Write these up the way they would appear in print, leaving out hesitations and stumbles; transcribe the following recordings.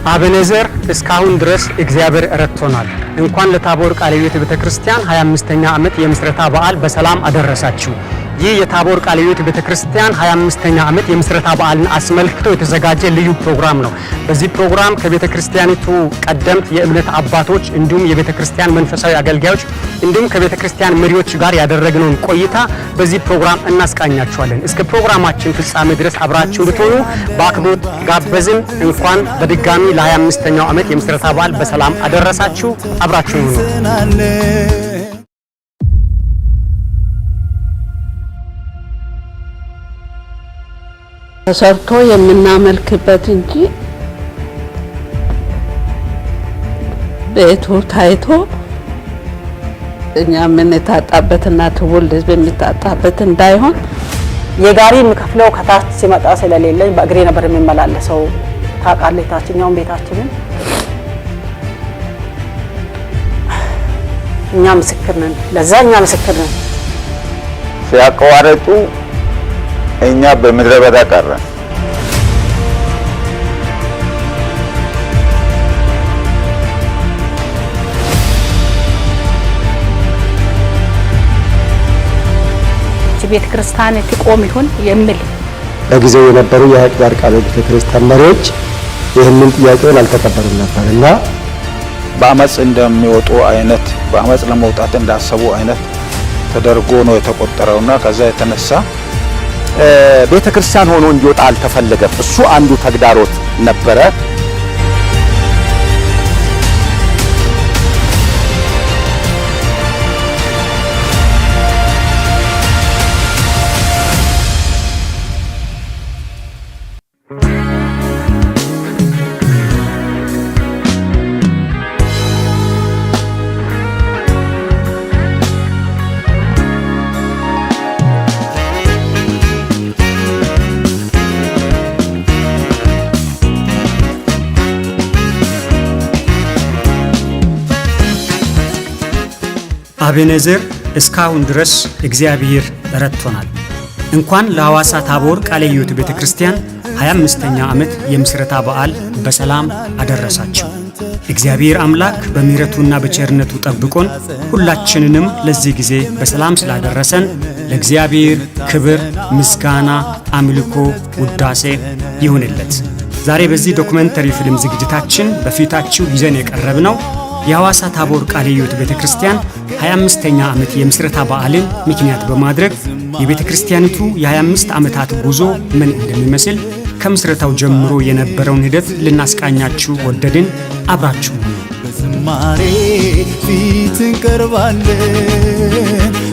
አቤኔዘር እስካሁን ድረስ እግዚአብሔር ረድቶናል። እንኳን ለታቦር ቃለ ሕይወት ቤተክርስቲያን 25ኛ ዓመት የምስረታ በዓል በሰላም አደረሳችሁ። ይህ የታቦር ቃለ ሕይወት ቤተክርስቲያን 25ኛ ዓመት የምስረታ በዓልን አስመልክቶ የተዘጋጀ ልዩ ፕሮግራም ነው። በዚህ ፕሮግራም ከቤተክርስቲያኒቱ ቀደምት የእምነት አባቶች እንዲሁም የቤተክርስቲያን መንፈሳዊ አገልጋዮች እንዲሁም ከቤተክርስቲያን መሪዎች ጋር ያደረግነውን ቆይታ በዚህ ፕሮግራም እናስቃኛችኋለን። እስከ ፕሮግራማችን ፍጻሜ ድረስ አብራችሁ እንድትሆኑ በአክብሮት ጋበዝን። እንኳን በድጋሚ ለ25ኛው ዓመት የምስረታ በዓል በሰላም አደረሳችሁ። አብራችሁ ሁኑ። ተሰርቶ የምናመልክበት እንጂ ቤቱ ታይቶ እኛ የምንታጣበትና ትውልድ ህዝብ የሚታጣበት እንዳይሆን የጋሪ የሚከፍለው ከታች ሲመጣ ስለሌለኝ በእግሬ ነበር የሚመላለሰው። ታውቃለህ፣ ታችኛውን ቤታችንን እኛ ምስክር ነን። ለዛ እኛ ምስክር ነን። ሲያቋርጡ እኛ በምድረ በዳ ቀረን። ቤተ ክርስቲያን ትቆም ይሁን የሚል በጊዜው የነበሩ የሀቅዳር ቃለ ቤተ ክርስቲያን መሪዎች ይህንን ጥያቄውን አልተቀበሉም ነበርና በአመጽ እንደሚወጡ አይነት በአመጽ ለመውጣት እንዳሰቡ አይነት ተደርጎ ነው የተቆጠረውና ከዛ የተነሳ ቤተ ክርስቲያን ሆኖ እንዲወጣ አልተፈለገም። እሱ አንዱ ተግዳሮት ነበረ። አቤኔዘር እስካሁን ድረስ እግዚአብሔር ረድቶናል። እንኳን ለሐዋሳ ታቦር ቃለ ሕይወት ቤተክርስቲያን 25ኛ ዓመት የምስረታ በዓል በሰላም አደረሳችሁ። እግዚአብሔር አምላክ በምህረቱና በቸርነቱ ጠብቆን ሁላችንንም ለዚህ ጊዜ በሰላም ስላደረሰን ለእግዚአብሔር ክብር፣ ምስጋና፣ አምልኮ፣ ውዳሴ ይሁንለት። ዛሬ በዚህ ዶክመንተሪ ፊልም ዝግጅታችን በፊታችሁ ይዘን የቀረብነው የሐዋሳ ታቦር ቃለ ሕይወት ቤተክርስቲያን 25ኛ ዓመት የምስረታ በዓልን ምክንያት በማድረግ የቤተክርስቲያኒቱ የ25 ዓመታት ጉዞ ምን እንደሚመስል ከምስረታው ጀምሮ የነበረውን ሂደት ልናስቃኛችሁ ወደድን። አብራችሁ በዝማሬ ፊት እንቀርባለን፣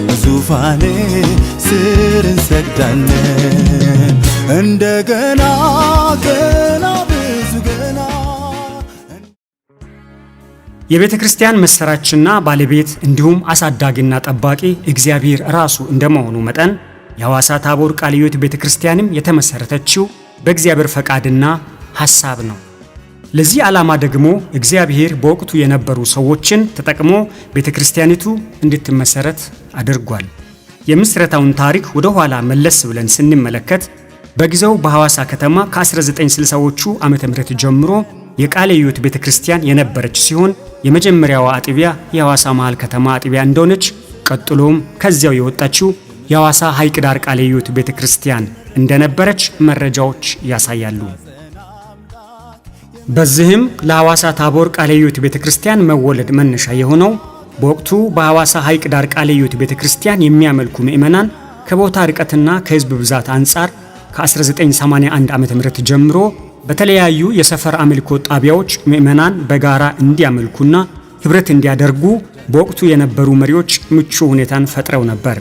በዙፋን ስር እንሰግዳለን። እንደገና ገና ብዙ ገና የቤተ ክርስቲያን መሰራችና ባለቤት እንዲሁም አሳዳጊና ጠባቂ እግዚአብሔር ራሱ እንደመሆኑ መጠን የሐዋሳ ታቦር ቃለ ሕይወት ቤተ ክርስቲያንም የተመሰረተችው በእግዚአብሔር ፈቃድና ሐሳብ ነው። ለዚህ ዓላማ ደግሞ እግዚአብሔር በወቅቱ የነበሩ ሰዎችን ተጠቅሞ ቤተ ክርስቲያኒቱ እንድትመሰረት አድርጓል። የምስረታውን ታሪክ ወደ ኋላ መለስ ብለን ስንመለከት በጊዜው በሐዋሳ ከተማ ከ1960ዎቹ ዓመተ ምህረት ጀምሮ የቃለ ሕይወት ቤተ ክርስቲያን የነበረች ሲሆን የመጀመሪያዋ አጥቢያ የሐዋሳ መሃል ከተማ አጥቢያ እንደሆነች፣ ቀጥሎም ከዚያው የወጣችው የሐዋሳ ሐይቅ ዳር ቃለ ሕይወት ቤተ ክርስቲያን እንደነበረች መረጃዎች ያሳያሉ። በዚህም ለሐዋሳ ታቦር ቃለ ሕይወት ቤተ ክርስቲያን መወለድ መነሻ የሆነው በወቅቱ በሐዋሳ ሐይቅ ዳር ቃለ ሕይወት ቤተ ክርስቲያን የሚያመልኩ ምዕመናን ከቦታ ርቀትና ከሕዝብ ብዛት አንጻር ከ1981 ዓ.ም ጀምሮ በተለያዩ የሰፈር አምልኮ ጣቢያዎች ምዕመናን በጋራ እንዲያመልኩና ህብረት እንዲያደርጉ በወቅቱ የነበሩ መሪዎች ምቹ ሁኔታን ፈጥረው ነበር።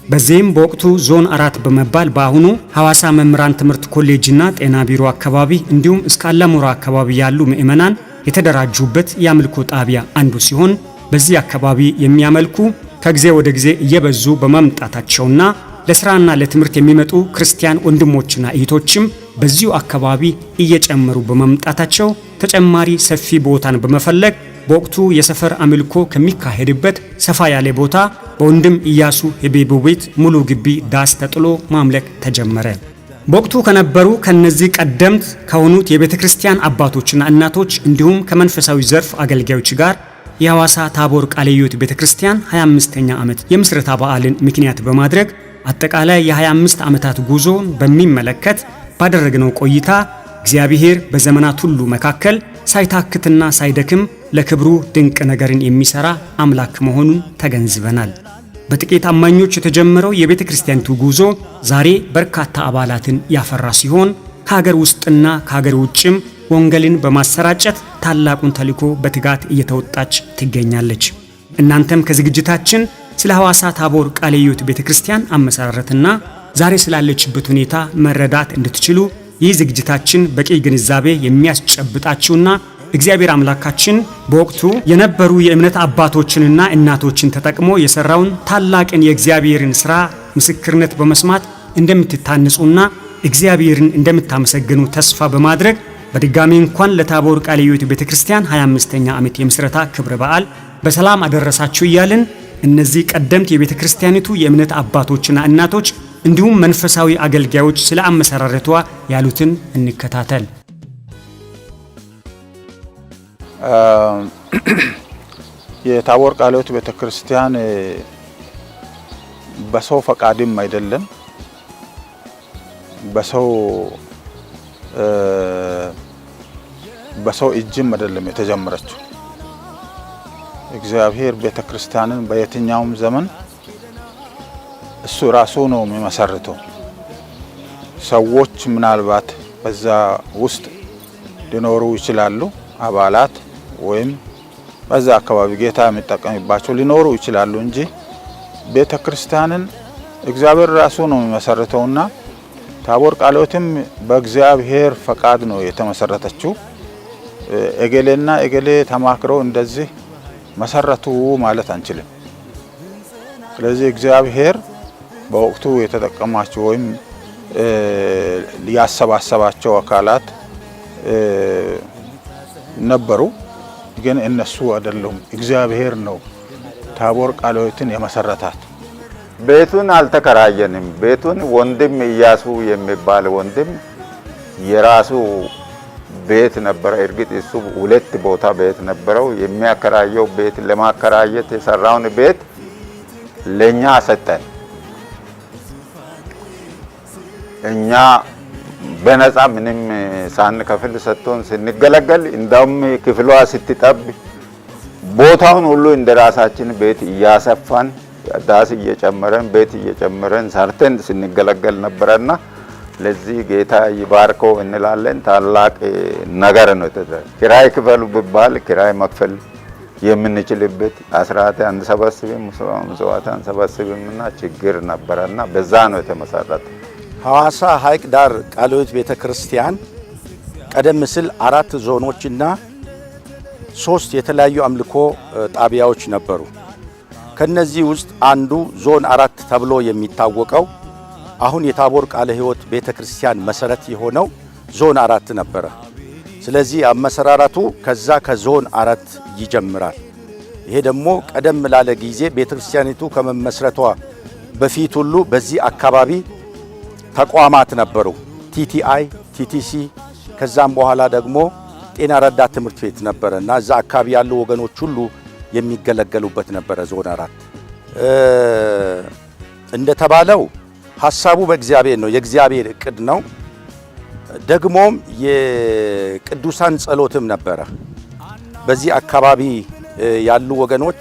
በዚህም በወቅቱ ዞን 4 በመባል በአሁኑ ሐዋሳ መምህራን ትምህርት ኮሌጅና ጤና ቢሮ አካባቢ እንዲሁም እስከ አላሙራ አካባቢ ያሉ ምዕመናን የተደራጁበት የአምልኮ ጣቢያ አንዱ ሲሆን በዚህ አካባቢ የሚያመልኩ ከጊዜ ወደ ጊዜ እየበዙ በመምጣታቸውና ለስራና ለትምህርት የሚመጡ ክርስቲያን ወንድሞችና እህቶችም በዚሁ አካባቢ እየጨመሩ በመምጣታቸው ተጨማሪ ሰፊ ቦታን በመፈለግ በወቅቱ የሰፈር አምልኮ ከሚካሄድበት ሰፋ ያለ ቦታ በወንድም ኢያሱ የቤቡ ቤት ሙሉ ግቢ ዳስ ተጥሎ ማምለክ ተጀመረ። በወቅቱ ከነበሩ ከነዚህ ቀደምት ከሆኑት የቤተ ክርስቲያን አባቶችና እናቶች እንዲሁም ከመንፈሳዊ ዘርፍ አገልጋዮች ጋር የሐዋሳ ታቦር ቃለ ሕይወት ቤተ ክርስቲያን 25ኛ ዓመት የምስረታ በዓልን ምክንያት በማድረግ አጠቃላይ የ25 ዓመታት ጉዞን በሚመለከት ባደረግነው ቆይታ እግዚአብሔር በዘመናት ሁሉ መካከል ሳይታክትና ሳይደክም ለክብሩ ድንቅ ነገርን የሚሰራ አምላክ መሆኑን ተገንዝበናል። በጥቂት አማኞች የተጀመረው የቤተ ክርስቲያኒቱ ጉዞ ዛሬ በርካታ አባላትን ያፈራ ሲሆን ከሀገር ውስጥና ከሀገር ውጭም ወንጌልን በማሰራጨት ታላቁን ተልዕኮ በትጋት እየተወጣች ትገኛለች። እናንተም ከዝግጅታችን ስለ ሐዋሳ ታቦር ቃለ ሕይወት ቤተ ክርስቲያን አመሰራረትና ዛሬ ስላለችበት ሁኔታ መረዳት እንድትችሉ ይህ ዝግጅታችን በቂ ግንዛቤ የሚያስጨብጣችሁና እግዚአብሔር አምላካችን በወቅቱ የነበሩ የእምነት አባቶችንና እናቶችን ተጠቅሞ የሰራውን ታላቅን የእግዚአብሔርን ሥራ ምስክርነት በመስማት እንደምትታነጹና እግዚአብሔርን እንደምታመሰግኑ ተስፋ በማድረግ በድጋሚ እንኳን ለታቦር ቃለ ሕይወት ቤተክርስቲያን 25ኛ ዓመት የምስረታ ክብረ በዓል በሰላም አደረሳችሁ እያልን እነዚህ ቀደምት የቤተክርስቲያኒቱ የእምነት አባቶችና እናቶች እንዲሁም መንፈሳዊ አገልጋዮች ስለ አመሰራረቷ ያሉትን እንከታተል። የታቦር ቃለ ሕይወት ቤተክርስቲያን በሰው ፈቃድም አይደለም፣ በሰው እጅም አይደለም የተጀመረችው። እግዚአብሔር ቤተክርስቲያንን በየትኛውም ዘመን እሱ ራሱ ነው የሚመሰርተው። ሰዎች ምናልባት በዛ ውስጥ ሊኖሩ ይችላሉ፣ አባላት ወይም በዛ አካባቢ ጌታ የሚጠቀምባቸው ሊኖሩ ይችላሉ እንጂ ቤተክርስቲያንን እግዚአብሔር ራሱ ነው የሚመሰርተውና ታቦር ቃለ ሕይወትም በእግዚአብሔር ፈቃድ ነው የተመሰረተችው። እገሌና እገሌ ተማክረው እንደዚህ መሰረቱ ማለት አንችልም። ስለዚህ እግዚአብሔር በወቅቱ የተጠቀማቸው ወይም ያሰባሰባቸው አካላት ነበሩ፣ ግን እነሱ አይደሉም። እግዚአብሔር ነው ታቦር ቃለ ሕይወትን የመሰረታት። ቤቱን አልተከራየንም። ቤቱን ወንድም ኢያሱ የሚባል ወንድም የራሱ ቤት ነበረ። እርግጥ እሱ ሁለት ቦታ ቤት ነበረው። የሚያከራየው ቤት ለማከራየት የሰራውን ቤት ለኛ ሰጠን። እኛ በነፃ ምንም ሳንከፍል ሰጥቶን ስንገለገል፣ እንደውም ክፍሏ ስትጠብ ቦታውን ሁሉ እንደራሳችን ቤት እያሰፋን ዳስ እየጨመረን ቤት እየጨመረን ሰርተን ስንገለገል ነበረና ለዚህ ጌታ ይባርከው እንላለን። ታላቅ ነገር ነው። ኪራይ ክፈሉ ቢባል ኪራይ መክፈል የምንችልበት አስራት አንሰበስብም፣ መስዋዕት አንሰበስብምና ችግር ነበረና በዛ ነው የተመሰረተ። ሐዋሳ ሐይቅ ዳር ቃለ ሕይወት ቤተክርስቲያን ቀደም ሲል 4 ዞኖችና 3 የተለያዩ አምልኮ ጣቢያዎች ነበሩ። ከነዚህ ውስጥ አንዱ ዞን 4 ተብሎ የሚታወቀው አሁን የታቦር ቃለ ሕይወት ቤተክርስቲያን መሰረት የሆነው ዞን 4 ነበረ። ስለዚህ አመሰራራቱ ከዛ ከዞን 4 ይጀምራል። ይሄ ደግሞ ቀደም ላለ ጊዜ ቤተክርስቲያኒቱ ከመመስረቷ በፊት ሁሉ በዚህ አካባቢ ተቋማት ነበሩ። ቲቲአይ፣ ቲቲሲ ከዛም በኋላ ደግሞ ጤና ረዳት ትምህርት ቤት ነበረና እዛ አካባቢ ያሉ ወገኖች ሁሉ የሚገለገሉበት ነበረ ዞን 4። እንደተባለው ሐሳቡ በእግዚአብሔር ነው፣ የእግዚአብሔር እቅድ ነው። ደግሞም የቅዱሳን ጸሎትም ነበረ። በዚህ አካባቢ ያሉ ወገኖች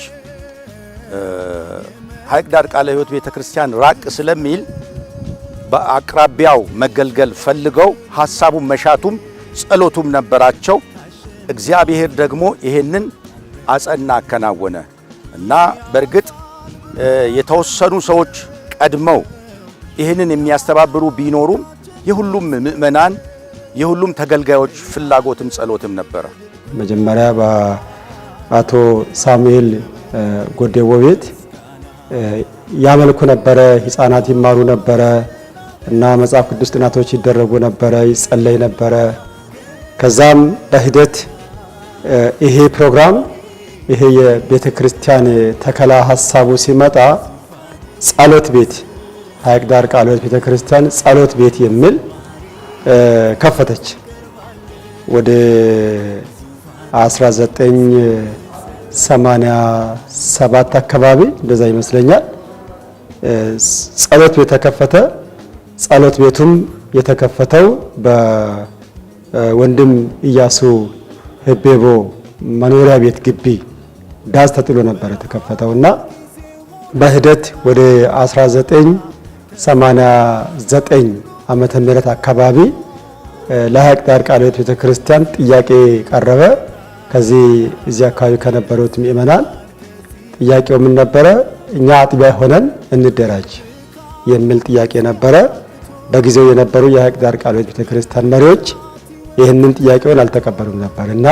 ሐይቅ ዳር ቃለ ሕይወት ቤተክርስቲያን ራቅ ስለሚል በአቅራቢያው መገልገል ፈልገው ሐሳቡም መሻቱም ጸሎቱም ነበራቸው። እግዚአብሔር ደግሞ ይሄንን አጸና አከናወነ እና በእርግጥ የተወሰኑ ሰዎች ቀድመው ይህንን የሚያስተባብሩ ቢኖሩም የሁሉም ምእመናን የሁሉም ተገልጋዮች ፍላጎትም ጸሎትም ነበረ። መጀመሪያ በአቶ ሳሙኤል ጎዴቦ ቤት ያመልኩ ነበረ፣ ሕፃናት ይማሩ ነበረ እና መጽሐፍ ቅዱስ ጥናቶች ይደረጉ ነበረ፣ ይጸለይ ነበረ። ከዛም በሂደት ይሄ ፕሮግራም ይሄ የቤተ ክርስቲያን ተከላ ሐሳቡ ሲመጣ ጸሎት ቤት ሐይቅ ዳር ቃለ ሕይወት ቤተ ክርስቲያን ጸሎት ቤት የሚል ከፈተች። ወደ 1987 አካባቢ እንደዛ ይመስለኛል ጸሎት ቤት ተከፈተ። ጸሎት ቤቱም የተከፈተው በወንድም ኢያሱ ህቤቦ መኖሪያ ቤት ግቢ ዳስ ተጥሎ ነበር የተከፈተውና በሂደት ወደ 1989 ዓመተ ምህረት አካባቢ ለሐይቅ ዳር ቃለ ሕይወት ቤተክርስቲያን ጥያቄ ቀረበ። እዚህ አካባቢ ከነበሩት ምእመናን ጥያቄው ምን ነበረ? እኛ አጥቢያ ሆነን እንደራጅ የሚል ጥያቄ ነበረ። በጊዜው የነበሩ የሐይቅ ዳር ቃለ ሕይወት ቤተክርስቲያን መሪዎች ይህንን ጥያቄውን አልተቀበሉም ነበርና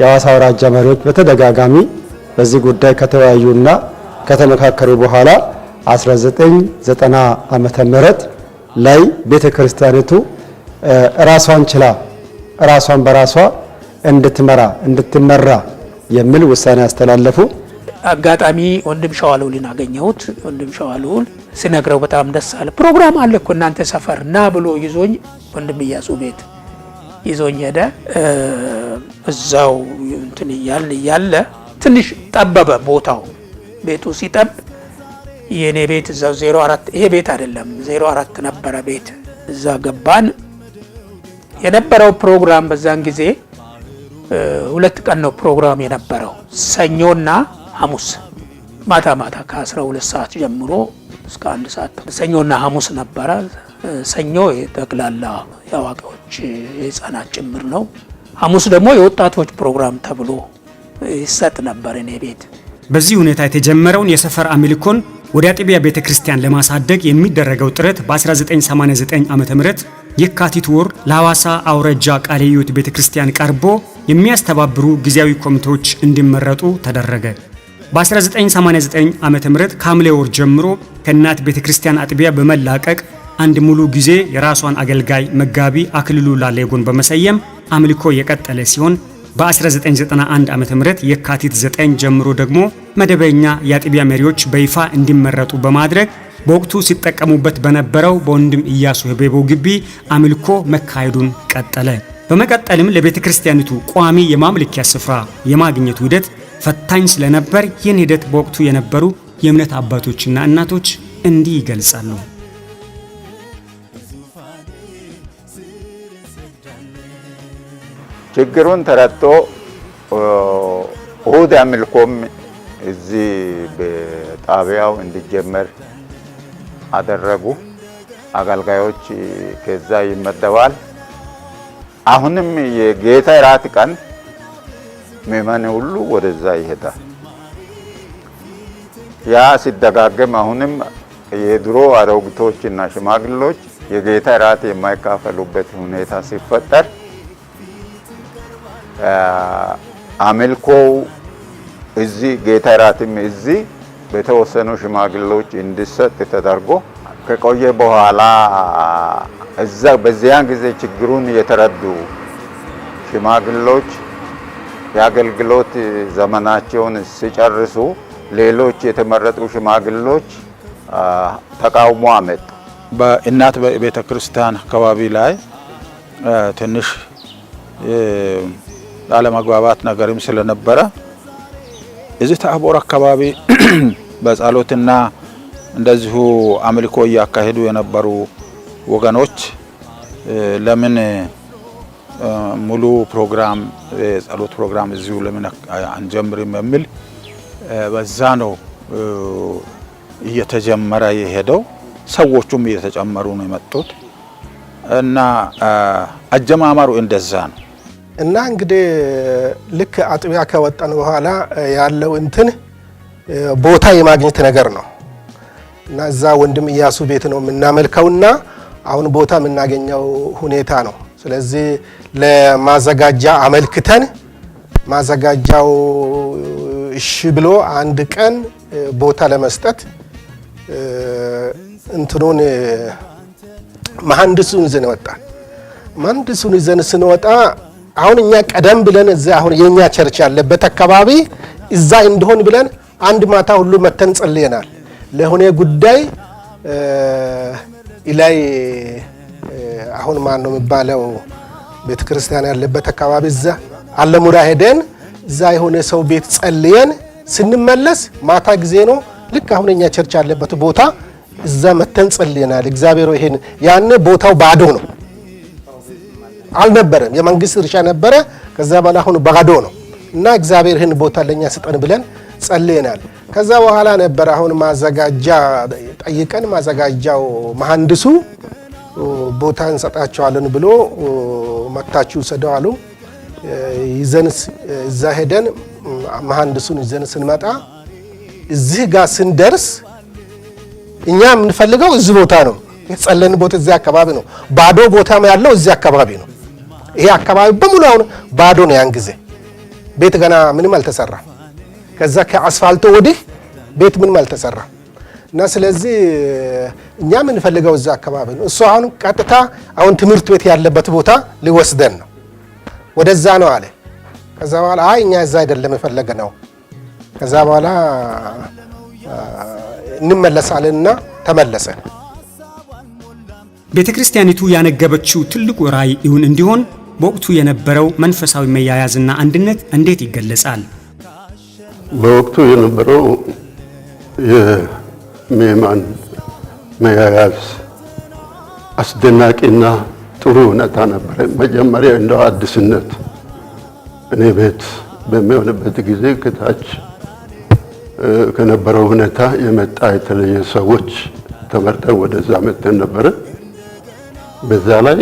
የሐዋሳ አውራጃ መሪዎች በተደጋጋሚ በዚህ ጉዳይ ከተወያዩና ከተመካከሩ በኋላ 1990 ዓመተ ምህረት ላይ ቤተክርስቲያኒቱ ራሷን ችላ ራሷን በራሷ እንድትመራ የሚል ውሳኔ ያስተላለፉ። አጋጣሚ ወንድም ሸዋሉልን አገኘሁት። ወንድም ሸዋሉል ሲነግረው በጣም ደስ አለ። ፕሮግራም አለ እኮ እናንተ ሰፈር ና ብሎ ይዞኝ ወንድም ኢያሱ ቤት ይዞኝ ሄደ። እዛው እንትን እያለ ትንሽ ጠበበ ቦታው። ቤቱ ሲጠብ የኔ ቤት እዛው 04 ይሄ ቤት አይደለም 04 ነበረ ቤት። እዛ ገባን። የነበረው ፕሮግራም በዛን ጊዜ 2 ቀን ነው ፕሮግራም የነበረው፣ ሰኞና ሐሙስ ማታ ከ12 ሰዓት ጀምሮ እስከ 1 ሰዓት ሰኞና ሐሙስ ነበረ። ሰኞ የጠቅላላ የአዋቂዎች የህፃናት ጭምር ነው። ሐሙስ ደግሞ የወጣቶች ፕሮግራም ተብሎ ይሰጥ ነበር እኔ ቤት። በዚህ ሁኔታ የተጀመረውን የሰፈር አምልኮን ወደ አጥቢያ ቤተክርስቲያን ለማሳደግ የሚደረገው ጥረት በ1989 ዓመተ ምህረት የካቲት ወር ለሐዋሳ አውራጃ ቃለ ሕይወት ቤተክርስቲያን ቀርቦ የሚያስተባብሩ ጊዜያዊ ኮሚቴዎች እንዲመረጡ ተደረገ። በ1989 ዓመተ ምህረት ከሐምሌ ወር ጀምሮ ከእናት ቤተክርስቲያን አጥቢያ በመላቀቅ አንድ ሙሉ ጊዜ የራሷን አገልጋይ መጋቢ አክልሉ ላሌጎን በመሰየም አምልኮ የቀጠለ ሲሆን በ1991 ዓመተ ምህረት የካቲት 9 ጀምሮ ደግሞ መደበኛ የአጥቢያ መሪዎች በይፋ እንዲመረጡ በማድረግ በወቅቱ ሲጠቀሙበት በነበረው በወንድም ኢያሱ ህቤቦ ግቢ አምልኮ መካሄዱን ቀጠለ። በመቀጠልም ለቤተክርስቲያኒቱ ቋሚ የማምለኪያ ስፍራ የማግኘቱ ሂደት ፈታኝ ስለነበር ይህን ሂደት በወቅቱ የነበሩ የእምነት አባቶችና እናቶች እንዲህ ይገልጻሉ። ችግሩን ተረድቶ እሁድ አምልኮም እዚህ በጣቢያው እንዲጀመር አደረጉ። አገልጋዮች ከዛ ይመደባል። አሁንም የጌታ እራት ቀን ምእመናን ሁሉ ወደዛ ይሄዳል። ያ ሲደጋገም አሁንም የድሮ አሮጊቶችና ሽማግሌዎች የጌታ እራት የማይካፈሉበት ሁኔታ ሲፈጠር አምልኮው እዚህ ጌታ እራትም እዚህ በተወሰኑ ሽማግሌዎች እንዲሰጥ ተደርጎ ከቆየ በኋላ እዛ በዚያን ጊዜ ችግሩን የተረዱ ሽማግሌዎች የአገልግሎት ዘመናቸውን ሲጨርሱ ሌሎች የተመረጡ ሽማግሌዎች ተቃውሞ አመጡ። በእናት ቤተክርስቲያን አካባቢ ላይ ትንሽ አለመግባባት ነገርም ስለነበረ እዚህ ታቦር አካባቢ በጸሎትና እንደዚሁ አምልኮ እያካሄዱ የነበሩ ወገኖች ለምን ሙሉ ፕሮግራም የጸሎት ፕሮግራም እዚሁ ለምን አንጀምርም የሚል በዛ ነው እየተጀመረ የሄደው። ሰዎቹም እየተጨመሩ ነው የመጡት እና አጀማመሩ እንደዛ ነው። እና እንግዲህ ልክ አጥቢያ ከወጣን በኋላ ያለው እንትን ቦታ የማግኘት ነገር ነው እና እዛ ወንድም ኢያሱ ቤት ነው የምናመልከውና አሁን ቦታ የምናገኘው ሁኔታ ነው። ስለዚህ ለማዘጋጃ አመልክተን ማዘጋጃው እሺ ብሎ አንድ ቀን ቦታ ለመስጠት እንትኑን መሐንዲሱን ይዘን ወጣን። መሐንዲሱን ይዘን ስንወጣ አሁን እኛ ቀደም ብለን እዛ አሁን የኛ ቸርች ያለበት አካባቢ እዛ እንደሆን ብለን አንድ ማታ ሁሉ መተን ጸልየናል። ለሆነ ጉዳይ ኢላይ አሁን ማን ነው የሚባለው ቤተ ክርስቲያን ያለበት አካባቢ እዛ አለሙራ ሄደን እዛ የሆነ ሰው ቤት ጸልየን ስንመለስ ማታ ጊዜ ነው። ልክ አሁን እኛ ቸርች ያለበት ቦታ እዛ መተን ጸልየናል። እግዚአብሔር ይሄን ያኔ ቦታው ባዶ ነው አልነበረም፣ የመንግስት እርሻ ነበረ። ከዛ በኋላ አሁን ባዶ ነው እና እግዚአብሔር ይሄን ቦታ ለኛ ስጠን ብለን ጸልየናል። ከዛ በኋላ ነበር አሁን ማዘጋጃ ጠይቀን ማዘጋጃው መሐንዲሱ ቦታ እንሰጣቸዋለን ብሎ መታችሁ ሰደው አሉ። ይዘን እዛ ሄደን መሐንዲሱን ይዘን ስንመጣ እዚህ ጋር ስንደርስ እኛ የምንፈልገው እዚህ ቦታ ነው የተጸለየን ቦታ እዚህ አካባቢ ነው። ባዶ ቦታም ያለው እዚህ አካባቢ ነው። ይሄ አካባቢ በሙሉ አሁን ባዶ ነው። ያን ጊዜ ቤት ገና ምንም አልተሰራም። ከዛ ከአስፋልቶ ወዲህ ቤት ምንም አልተሰራም እና ስለዚህ እኛ የምንፈልገው እዛ አካባቢ ነው። እሱ አሁን ቀጥታ አሁን ትምህርት ቤት ያለበት ቦታ ሊወስደን ነው፣ ወደዛ ነው አለ። ከዛ በኋላ አይ እኛ እዛ አይደለም የፈለግነው፣ ከዛ በኋላ እንመለሳለንና ተመለሰ። ቤተ ክርስቲያኒቱ ያነገበችው ትልቁ ራዕይ እውን እንዲሆን በወቅቱ የነበረው መንፈሳዊ መያያዝና አንድነት እንዴት ይገለጻል? በወቅቱ የነበረው የምእመናን መያያዝ አስደናቂና ጥሩ ሁኔታ ነበረ። መጀመሪያ እንደው አዲስነት እኔ ቤት በሚሆንበት ጊዜ ከታች ከነበረው ሁኔታ የመጣ የተለየ ሰዎች ተመርጠን ወደዛ መጥተን ነበረ። በዛ ላይ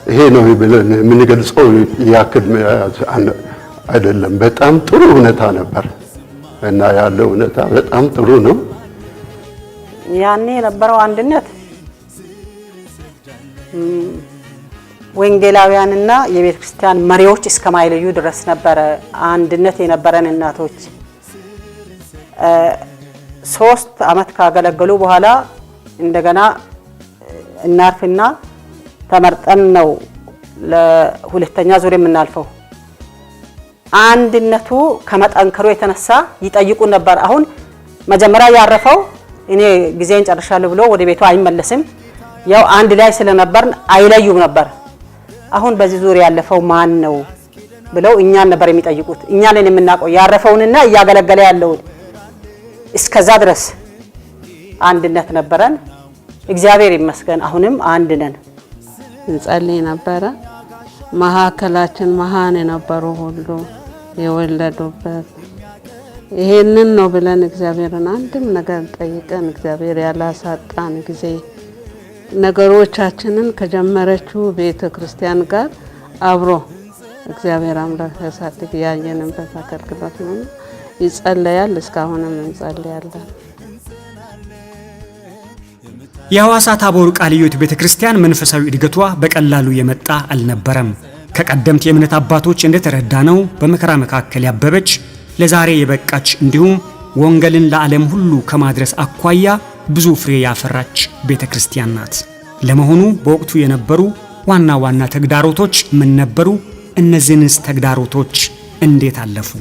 ይሄ ነው ብለን የምንገልጸው ያክል መያያዝ አይደለም። በጣም ጥሩ ሁኔታ ነበር እና ያለው ሁኔታ በጣም ጥሩ ነው። ያኔ የነበረው አንድነት ወንጌላውያንና የቤተ ክርስቲያን መሪዎች እስከማይለዩ ድረስ ነበረ አንድነት የነበረን። እናቶች 3 አመት ካገለገሉ በኋላ እንደገና እናርፍና ተመርጠን ነው ለሁለተኛ ዙር የምናልፈው። አንድነቱ ከመጠንከሩ የተነሳ ይጠይቁ ነበር። አሁን መጀመሪያ ያረፈው እኔ ጊዜን ጨርሻለሁ ብሎ ወደ ቤቱ አይመለስም። ያው አንድ ላይ ስለነበርን አይለዩም ነበር። አሁን በዚህ ዙር ያለፈው ማን ነው ብለው እኛን ነበር የሚጠይቁት። እኛ ነን የምናውቀው ያረፈውንና እያገለገለ ያለውን። እስከዛ ድረስ አንድነት ነበረን። እግዚአብሔር ይመስገን አሁንም አንድ ነን። እንጸልይ ነበረ። መሀከላችን መሃን የነበሩ ሁሉ የወለዱበት ይሄንን ነው ብለን እግዚአብሔርን አንድም ነገር ጠይቀን እግዚአብሔር ያላሳጣን ጊዜ ነገሮቻችንን ከጀመረችው ቤተ ክርስቲያን ጋር አብሮ እግዚአብሔር አምላክ ያሳድግ ያየንበት አገልግሎት ነው። ይጸለያል፣ እስካሁንም እንጸልያለን። የሐዋሳ ታቦር ቃለ ሕይወት ቤተክርስቲያን መንፈሳዊ እድገቷ በቀላሉ የመጣ አልነበረም። ከቀደምት የእምነት አባቶች እንደተረዳነው በመከራ መካከል ያበበች ለዛሬ የበቃች እንዲሁም ወንጌልን ለዓለም ሁሉ ከማድረስ አኳያ ብዙ ፍሬ ያፈራች ቤተክርስቲያን ናት። ለመሆኑ በወቅቱ የነበሩ ዋና ዋና ተግዳሮቶች ምን ነበሩ? እነዚህንስ ተግዳሮቶች እንዴት አለፉ?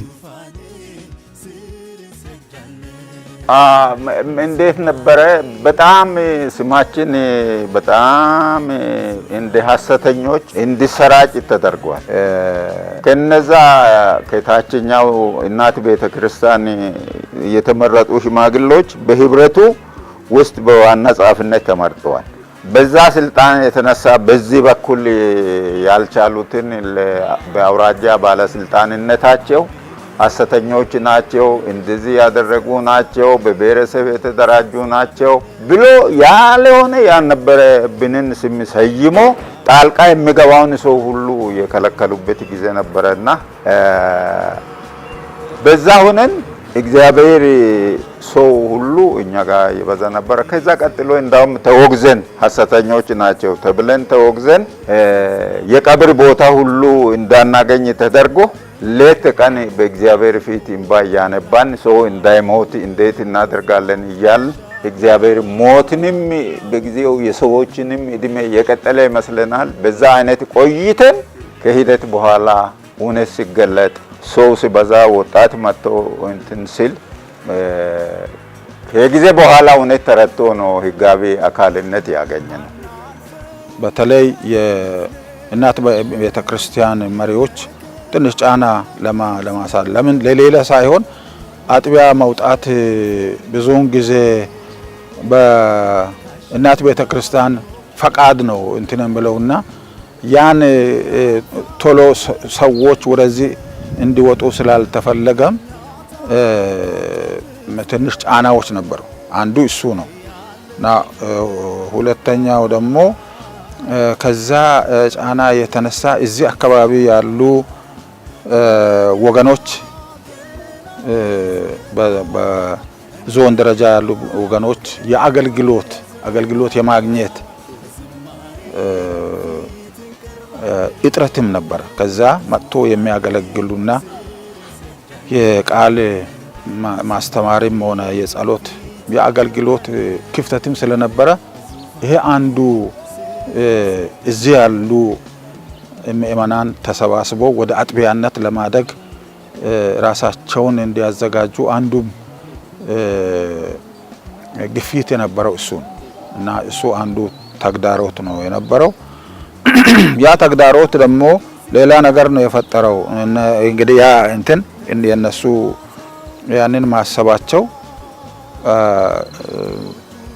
እንዴት ነበረ? በጣም ስማችን በጣም እንደ ሐሰተኞች እንዲሰራጭ ተደርጓል። ከነዛ ከታችኛው እናት ቤተክርስቲያን የተመረጡ ሽማግሌዎች በህብረቱ ውስጥ በዋና ጸሐፊነት ተመርጠዋል። በዛ ስልጣን የተነሳ በዚህ በኩል ያልቻሉትን በአውራጃ ባለስልጣንነታቸው ሐሰተኞች ናቸው፣ እንደዚህ ያደረጉ ናቸው፣ በብሔረሰብ የተደራጁ ናቸው ብሎ ያልሆነ ያልነበረብንን ስም ሰይሞ ጣልቃ የሚገባውን ሰው ሁሉ የከለከሉበት ጊዜ ነበረና በዛ ሆነን እግዚአብሔር ሰው ሁሉ እኛ ጋር ይበዛ ነበር። ከዛ ቀጥሎ እንዳውም ተወግዘን ሐሰተኞች ናቸው ተብለን ተወግዘን የቀብር ቦታ ሁሉ እንዳናገኝ ተደርጎ ሌት ቀን በእግዚአብሔር ፊት እንባ ያነባን ሰው እንዳይሞት እንዴት እናደርጋለን እያል እግዚአብሔር ሞትንም በጊዜው የሰዎችንም እድሜ የቀጠለ ይመስለናል። በዛ አይነት ቆይተን ከሂደት በኋላ እውነት ሲገለጥ ሰው ሲበዛ ወጣት መጥቶ እንትን ሲል ከጊዜ በኋላ እውነት ተረድቶ ነው ህጋዊ አካልነት ያገኘ ነው። በተለይ የእናት ቤተ ክርስቲያን መሪዎች ትንሽ ጫና ለማሳል ለምን ለሌላ ሳይሆን አጥቢያ መውጣት ብዙውን ጊዜ በእናት ቤተ ክርስቲያን ፈቃድ ነው እንትነን ብለውና ያን ቶሎ ሰዎች ወደዚህ እንዲወጡ ስላልተፈለገም ትንሽ ጫናዎች ነበሩ። አንዱ እሱ ነው እና ሁለተኛው ደግሞ ከዛ ጫና የተነሳ እዚህ አካባቢ ያሉ ወገኖች በዞን ደረጃ ያሉ ወገኖች የአገልግሎት የማግኘት እጥረትም ነበር። ከዛ መጥቶ የሚያገለግሉና የቃል ማስተማሪም ሆነ የጸሎት የአገልግሎት ክፍተትም ስለነበረ ይሄ አንዱ እዚህ ያሉ ምእመናን ተሰባስበው ወደ አጥቢያነት ለማደግ ራሳቸውን እንዲያዘጋጁ አንዱም ግፊት የነበረው እሱ እና እሱ አንዱ ተግዳሮት ነው የነበረው። ያ ተግዳሮት ደግሞ ሌላ ነገር ነው የፈጠረው። እንግዲህ ያ እንትን የነሱ ያንን ማሰባቸው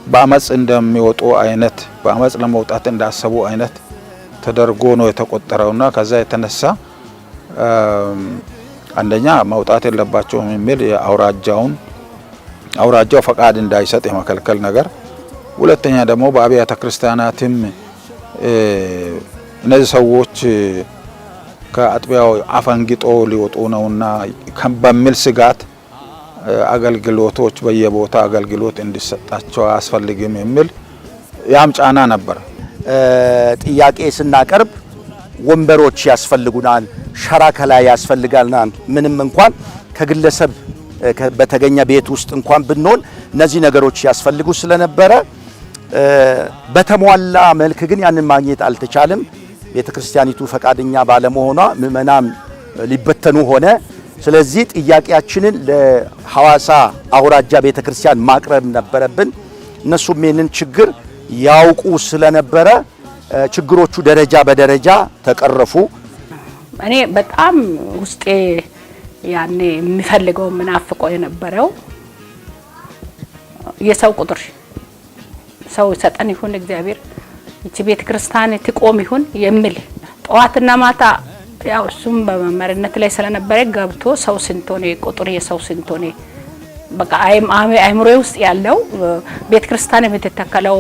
በአመጽ እንደሚወጡ አይነት በአመጽ ለመውጣት እንዳሰቡ አይነት ተደርጎ ነው የተቆጠረውና ከዛ የተነሳ አንደኛ መውጣት የለባቸውም የሚል አውራጃው ፈቃድ እንዳይሰጥ የመከልከል ነገር፣ ሁለተኛ ደግሞ በአብያተ ክርስቲያናትም እነዚህ ሰዎች ከአጥቢያው አፈንግጦ ሊወጡ ነውና በሚል ስጋት አገልግሎቶች በየቦታ አገልግሎት እንዲሰጣቸው አያስፈልግም የሚል ያም ጫና ነበር። ጥያቄ ስናቀርብ ወንበሮች ያስፈልጉናል፣ ሸራ ከላይ ያስፈልጋልናል። ምንም እንኳን ከግለሰብ በተገኘ ቤት ውስጥ እንኳን ብንሆን እነዚህ ነገሮች ያስፈልጉ ስለነበረ በተሟላ መልክ ግን ያንን ማግኘት አልተቻለም። ቤተክርስቲያኒቱ ፈቃደኛ ባለመሆኗ ምእመናን ሊበተኑ ሆነ። ስለዚህ ጥያቄያችንን ለሐዋሳ አውራጃ ቤተክርስቲያን ማቅረብ ነበረብን። እነሱም ይህንን ችግር ያውቁ ስለነበረ ችግሮቹ ደረጃ በደረጃ ተቀረፉ። እኔ በጣም ውስጤ ያኔ የሚፈልገው ምናፍቀው የነበረው የሰው ቁጥር ሰው ሰጠን ይሁን እግዚአብሔር እቺ ቤተክርስቲያን ትቆም ይሁን የሚል ጠዋትና ማታ ያው እሱም በመመርነት ላይ ስለነበረ ገብቶ ሰው ስንቶኔ ቁጥር የሰው ስንቶኔ በቃ አይምሮ ውስጥ ያለው ቤተክርስቲያን የምትተከለው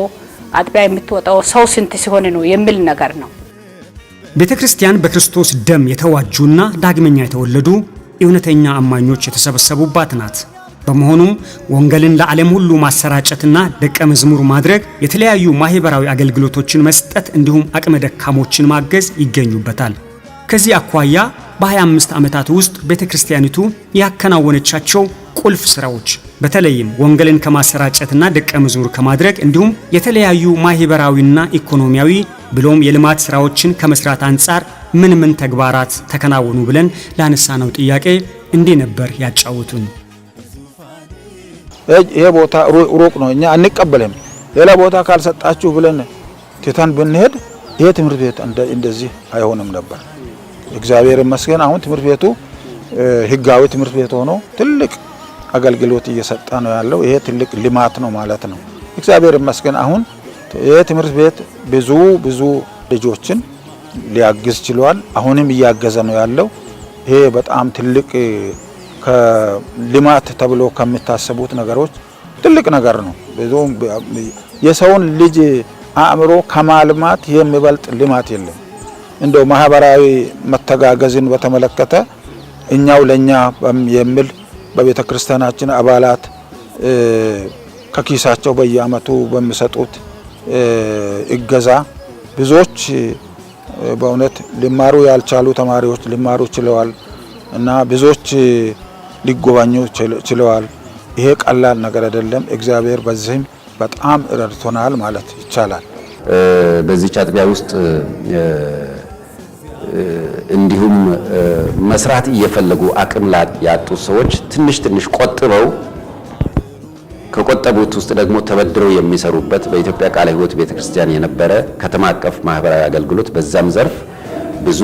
አጥቢያ የምትወጣው ሰው ስንት ሲሆን ነው የሚል ነገር ነው። ቤተክርስቲያን በክርስቶስ ደም የተዋጁና ዳግመኛ የተወለዱ እውነተኛ አማኞች የተሰበሰቡባት ናት። በመሆኑም ወንጌልን ለዓለም ሁሉ ማሰራጨትና ደቀ መዝሙር ማድረግ፣ የተለያዩ ማህበራዊ አገልግሎቶችን መስጠት እንዲሁም አቅመ ደካሞችን ማገዝ ይገኙበታል። ከዚህ አኳያ በ25 ዓመታት ውስጥ ቤተክርስቲያኒቱ ያከናወነቻቸው ቁልፍ ስራዎች በተለይም ወንጌልን ከማሰራጨትና ደቀ መዝሙር ከማድረግ እንዲሁም የተለያዩ ማህበራዊና ኢኮኖሚያዊ ብሎም የልማት ስራዎችን ከመስራት አንጻር ምን ተግባራት ተከናወኑ ብለን ላነሳነው ጥያቄ እንዲህ ነበር ያጫወቱን። ይሄ ቦታ ሩቅ ነው፣ እኛ አንቀበልም፣ ሌላ ቦታ ካልሰጣችሁ ብለን ትተን ብንሄድ ይሄ ትምህርት ቤት እንደዚህ አይሆንም ነበር። እግዚአብሔር ይመስገን አሁን ትምህርት ቤቱ ህጋዊ ትምህርት ቤት ሆኖ ትልቅ አገልግሎት እየሰጠ ነው ያለው። ይሄ ትልቅ ልማት ነው ማለት ነው። እግዚአብሔር ይመስገን አሁን ይሄ ትምህርት ቤት ብዙ ልጆችን ሊያግዝ ችሏል። አሁንም እያገዘ ነው ያለው። ይሄ በጣም ትልቅ ከልማት ተብሎ ከሚታሰቡት ነገሮች ትልቅ ነገር ነው። የሰውን ልጅ አእምሮ ከማልማት የሚበልጥ ልማት የለም። እንደው ማህበራዊ መተጋገዝን በተመለከተ እኛው ለኛ የሚል በቤተ ክርስቲያናችን አባላት ከኪሳቸው በየአመቱ በሚሰጡት እገዛ ብዙዎች በእውነት ሊማሩ ያልቻሉ ተማሪዎች ሊማሩ ችለዋል እና ብዙዎች ሊጎባኙ ችለዋል። ይሄ ቀላል ነገር አይደለም። እግዚአብሔር በዚህም በጣም ረድቶናል ማለት ይቻላል። በዚህ አጥቢያ ውስጥ እንዲሁም መስራት እየፈለጉ አቅም ያጡ ሰዎች ትንሽ ቆጥበው ከቆጠቡት ውስጥ ደግሞ ተበድረው የሚሰሩበት በኢትዮጵያ ቃለ ሕይወት ቤተክርስቲያን የነበረ ከተማ አቀፍ ማህበራዊ አገልግሎት በዛም ዘርፍ ብዙ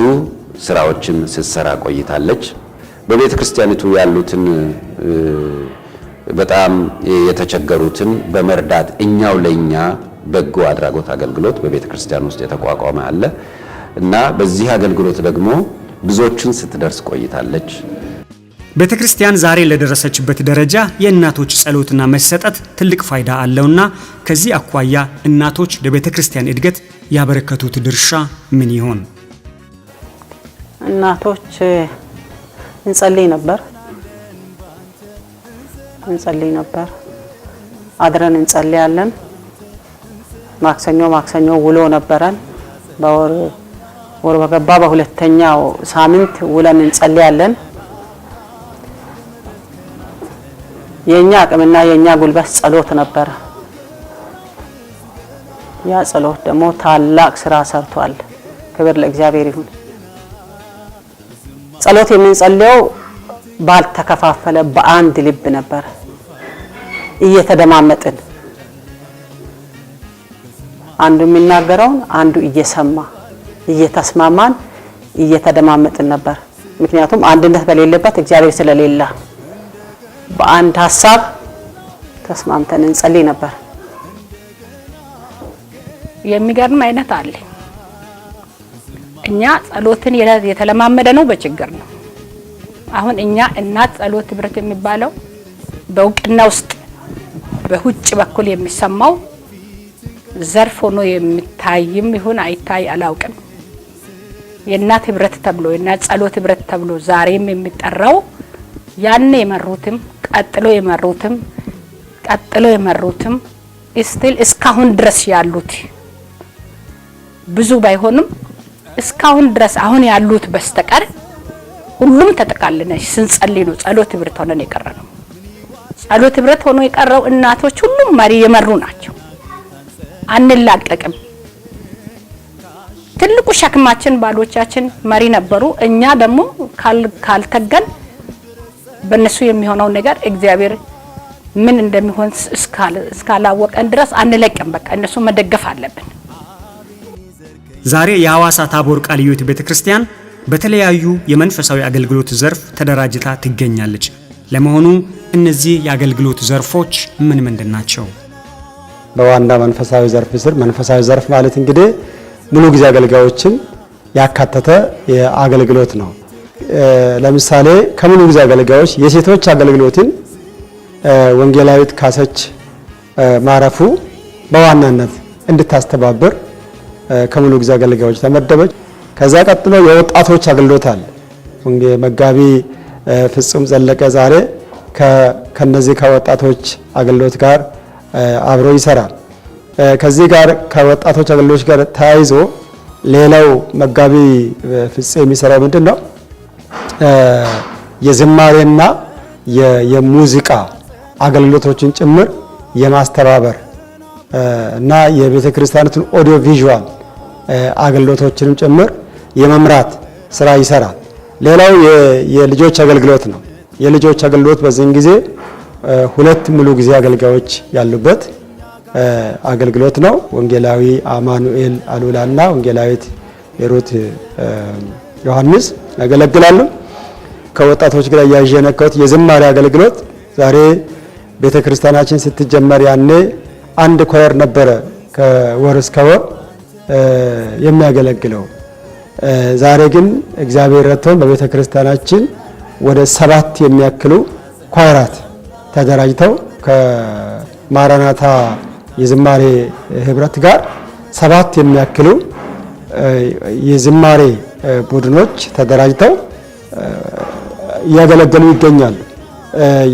ስራዎችን ስትሰራ ቆይታለች። በቤተክርስቲያኒቱ ያሉትን በጣም የተቸገሩትን በመርዳት እኛው ለኛ በጎ አድራጎት አገልግሎት በቤተክርስቲያን ውስጥ የተቋቋመ አለ እና በዚህ አገልግሎት ደግሞ ብዙዎችን ስትደርስ ቆይታለች። ቤተክርስቲያን ዛሬ ለደረሰችበት ደረጃ የእናቶች ጸሎትና መሰጠት ትልቅ ፋይዳ አለውና ከዚህ አኳያ እናቶች ለቤተክርስቲያን እድገት ያበረከቱት ድርሻ ምን ይሆን? እናቶች እንጸልይ ነበር፣ አድረን እንጸልያለን። ማክሰኞ ውሎ ነበረን። ወር በገባ በሁለተኛው ሳምንት ውለን እንጸልያለን። የኛ አቅምና የኛ ጉልበት ጸሎት ነበር። ያ ጸሎት ደግሞ ታላቅ ስራ ሰርቷል። ክብር ለእግዚአብሔር ይሁን። ጸሎት የምንጸልየው ባልተከፋፈለ በአንድ ልብ ነበር። እየተደማመጥን አንዱ የሚናገረውን አንዱ እየሰማ እየተስማማን እየተደማመጥን ነበር። ምክንያቱም አንድነት በሌለበት እግዚአብሔር ስለሌለ በአንድ ሐሳብ ተስማምተን እንጸልይ ነበር። የሚገርም አይነት አለ። እኛ ጸሎትን የተለማመደ ነው በችግር ነው። አሁን እኛ እናት ጸሎት ህብረት የሚባለው በእውቅና ውስጥ በውጭ በኩል የሚሰማው ዘርፍ ሆኖ የሚታይም ይሁን አይታይ አላውቅም። የእናት ህብረት ተብሎ የእናት ጸሎት ህብረት ተብሎ ዛሬም የሚጠራው ያኔ የመሩትም ቀጥሎ የመሩትም ስቲል እስካሁን ድረስ ያሉት ብዙ ባይሆንም እስካሁን ድረስ አሁን ያሉት በስተቀር ሁሉም ተጠቃልነሽ ስንጸልይ ነው ጸሎት ህብረት ሆነን የቀረነው። ጸሎት ህብረት ሆኖ የቀረው እናቶች ሁሉም መሪ የመሩ ናቸው። አንላቀቅም። ትልቁ ሸክማችን ባሎቻችን መሪ ነበሩ። እኛ ደግሞ ካልተገን በእነሱ የሚሆነው ነገር እግዚአብሔር ምን እንደሚሆን እስካላወቀን ድረስ አንለቅም። በቃ እነሱ መደገፍ አለብን። ዛሬ የሐዋሳ ታቦር ቃለ ሕይወት ቤተክርስቲያን በተለያዩ የመንፈሳዊ አገልግሎት ዘርፍ ተደራጅታ ትገኛለች። ለመሆኑ እነዚህ የአገልግሎት ዘርፎች ምን ናቸው? በዋና መንፈሳዊ ዘርፍ ስር መንፈሳዊ ዘርፍ ማለት እንግዲህ ሙሉ ጊዜ አገልጋዮችን ያካተተ የአገልግሎት ነው። ለምሳሌ ከሙሉ ጊዜ አገልጋዮች የሴቶች አገልግሎትን ወንጌላዊት ካሰች ማረፉ በዋናነት እንድታስተባብር ከሙሉ ጊዜ አገልጋዮች ተመደበች። ከዛ ቀጥሎ የወጣቶች አገልግሎት አለ። መጋቢ ፍጹም ዘለቀ ዛሬ ከነዚህ ከወጣቶች አገልግሎት ጋር አብሮ ይሰራል። ከዚህ ጋር ከወጣቶች አገልግሎት ጋር ተያይዞ ሌላው መጋቢ ፍጹም የሚሰራው ምንድነው? የዝማሬና የሙዚቃ አገልግሎቶችን ጭምር የማስተባበር እና የቤተ ክርስቲያናቱን ኦዲዮ ቪዥዋል አገልግሎቶችንም ጭምር የመምራት ስራ ይሰራል። ሌላው የልጆች አገልግሎት ነው። የልጆች አገልግሎት በዚህን ጊዜ ሁለት ሙሉ ጊዜ አገልጋዮች ያሉበት አገልግሎት ነው። ወንጌላዊ አማኑኤል አሉላና ወንጌላዊት ሂሩት ዮሐንስ ያገለግላሉ። ከወጣቶች ጋር ያያዥነከት የዝማሬ አገልግሎት ዛሬ ቤተክርስቲያናችን ስትጀመር ያኔ አንድ ኮየር ነበረ ከወር እስከ ወር የሚያገለግለው። ዛሬ ግን እግዚአብሔር ረድቶን በቤተክርስቲያናችን ወደ 7 የሚያክሉ ኳይራት ተደራጅተው ከማራናታ የዝማሬ ህብረት ጋር 7 የሚያክሉ የዝማሬ ቡድኖች ተደራጅተው እያገለገሉ ይገኛሉ።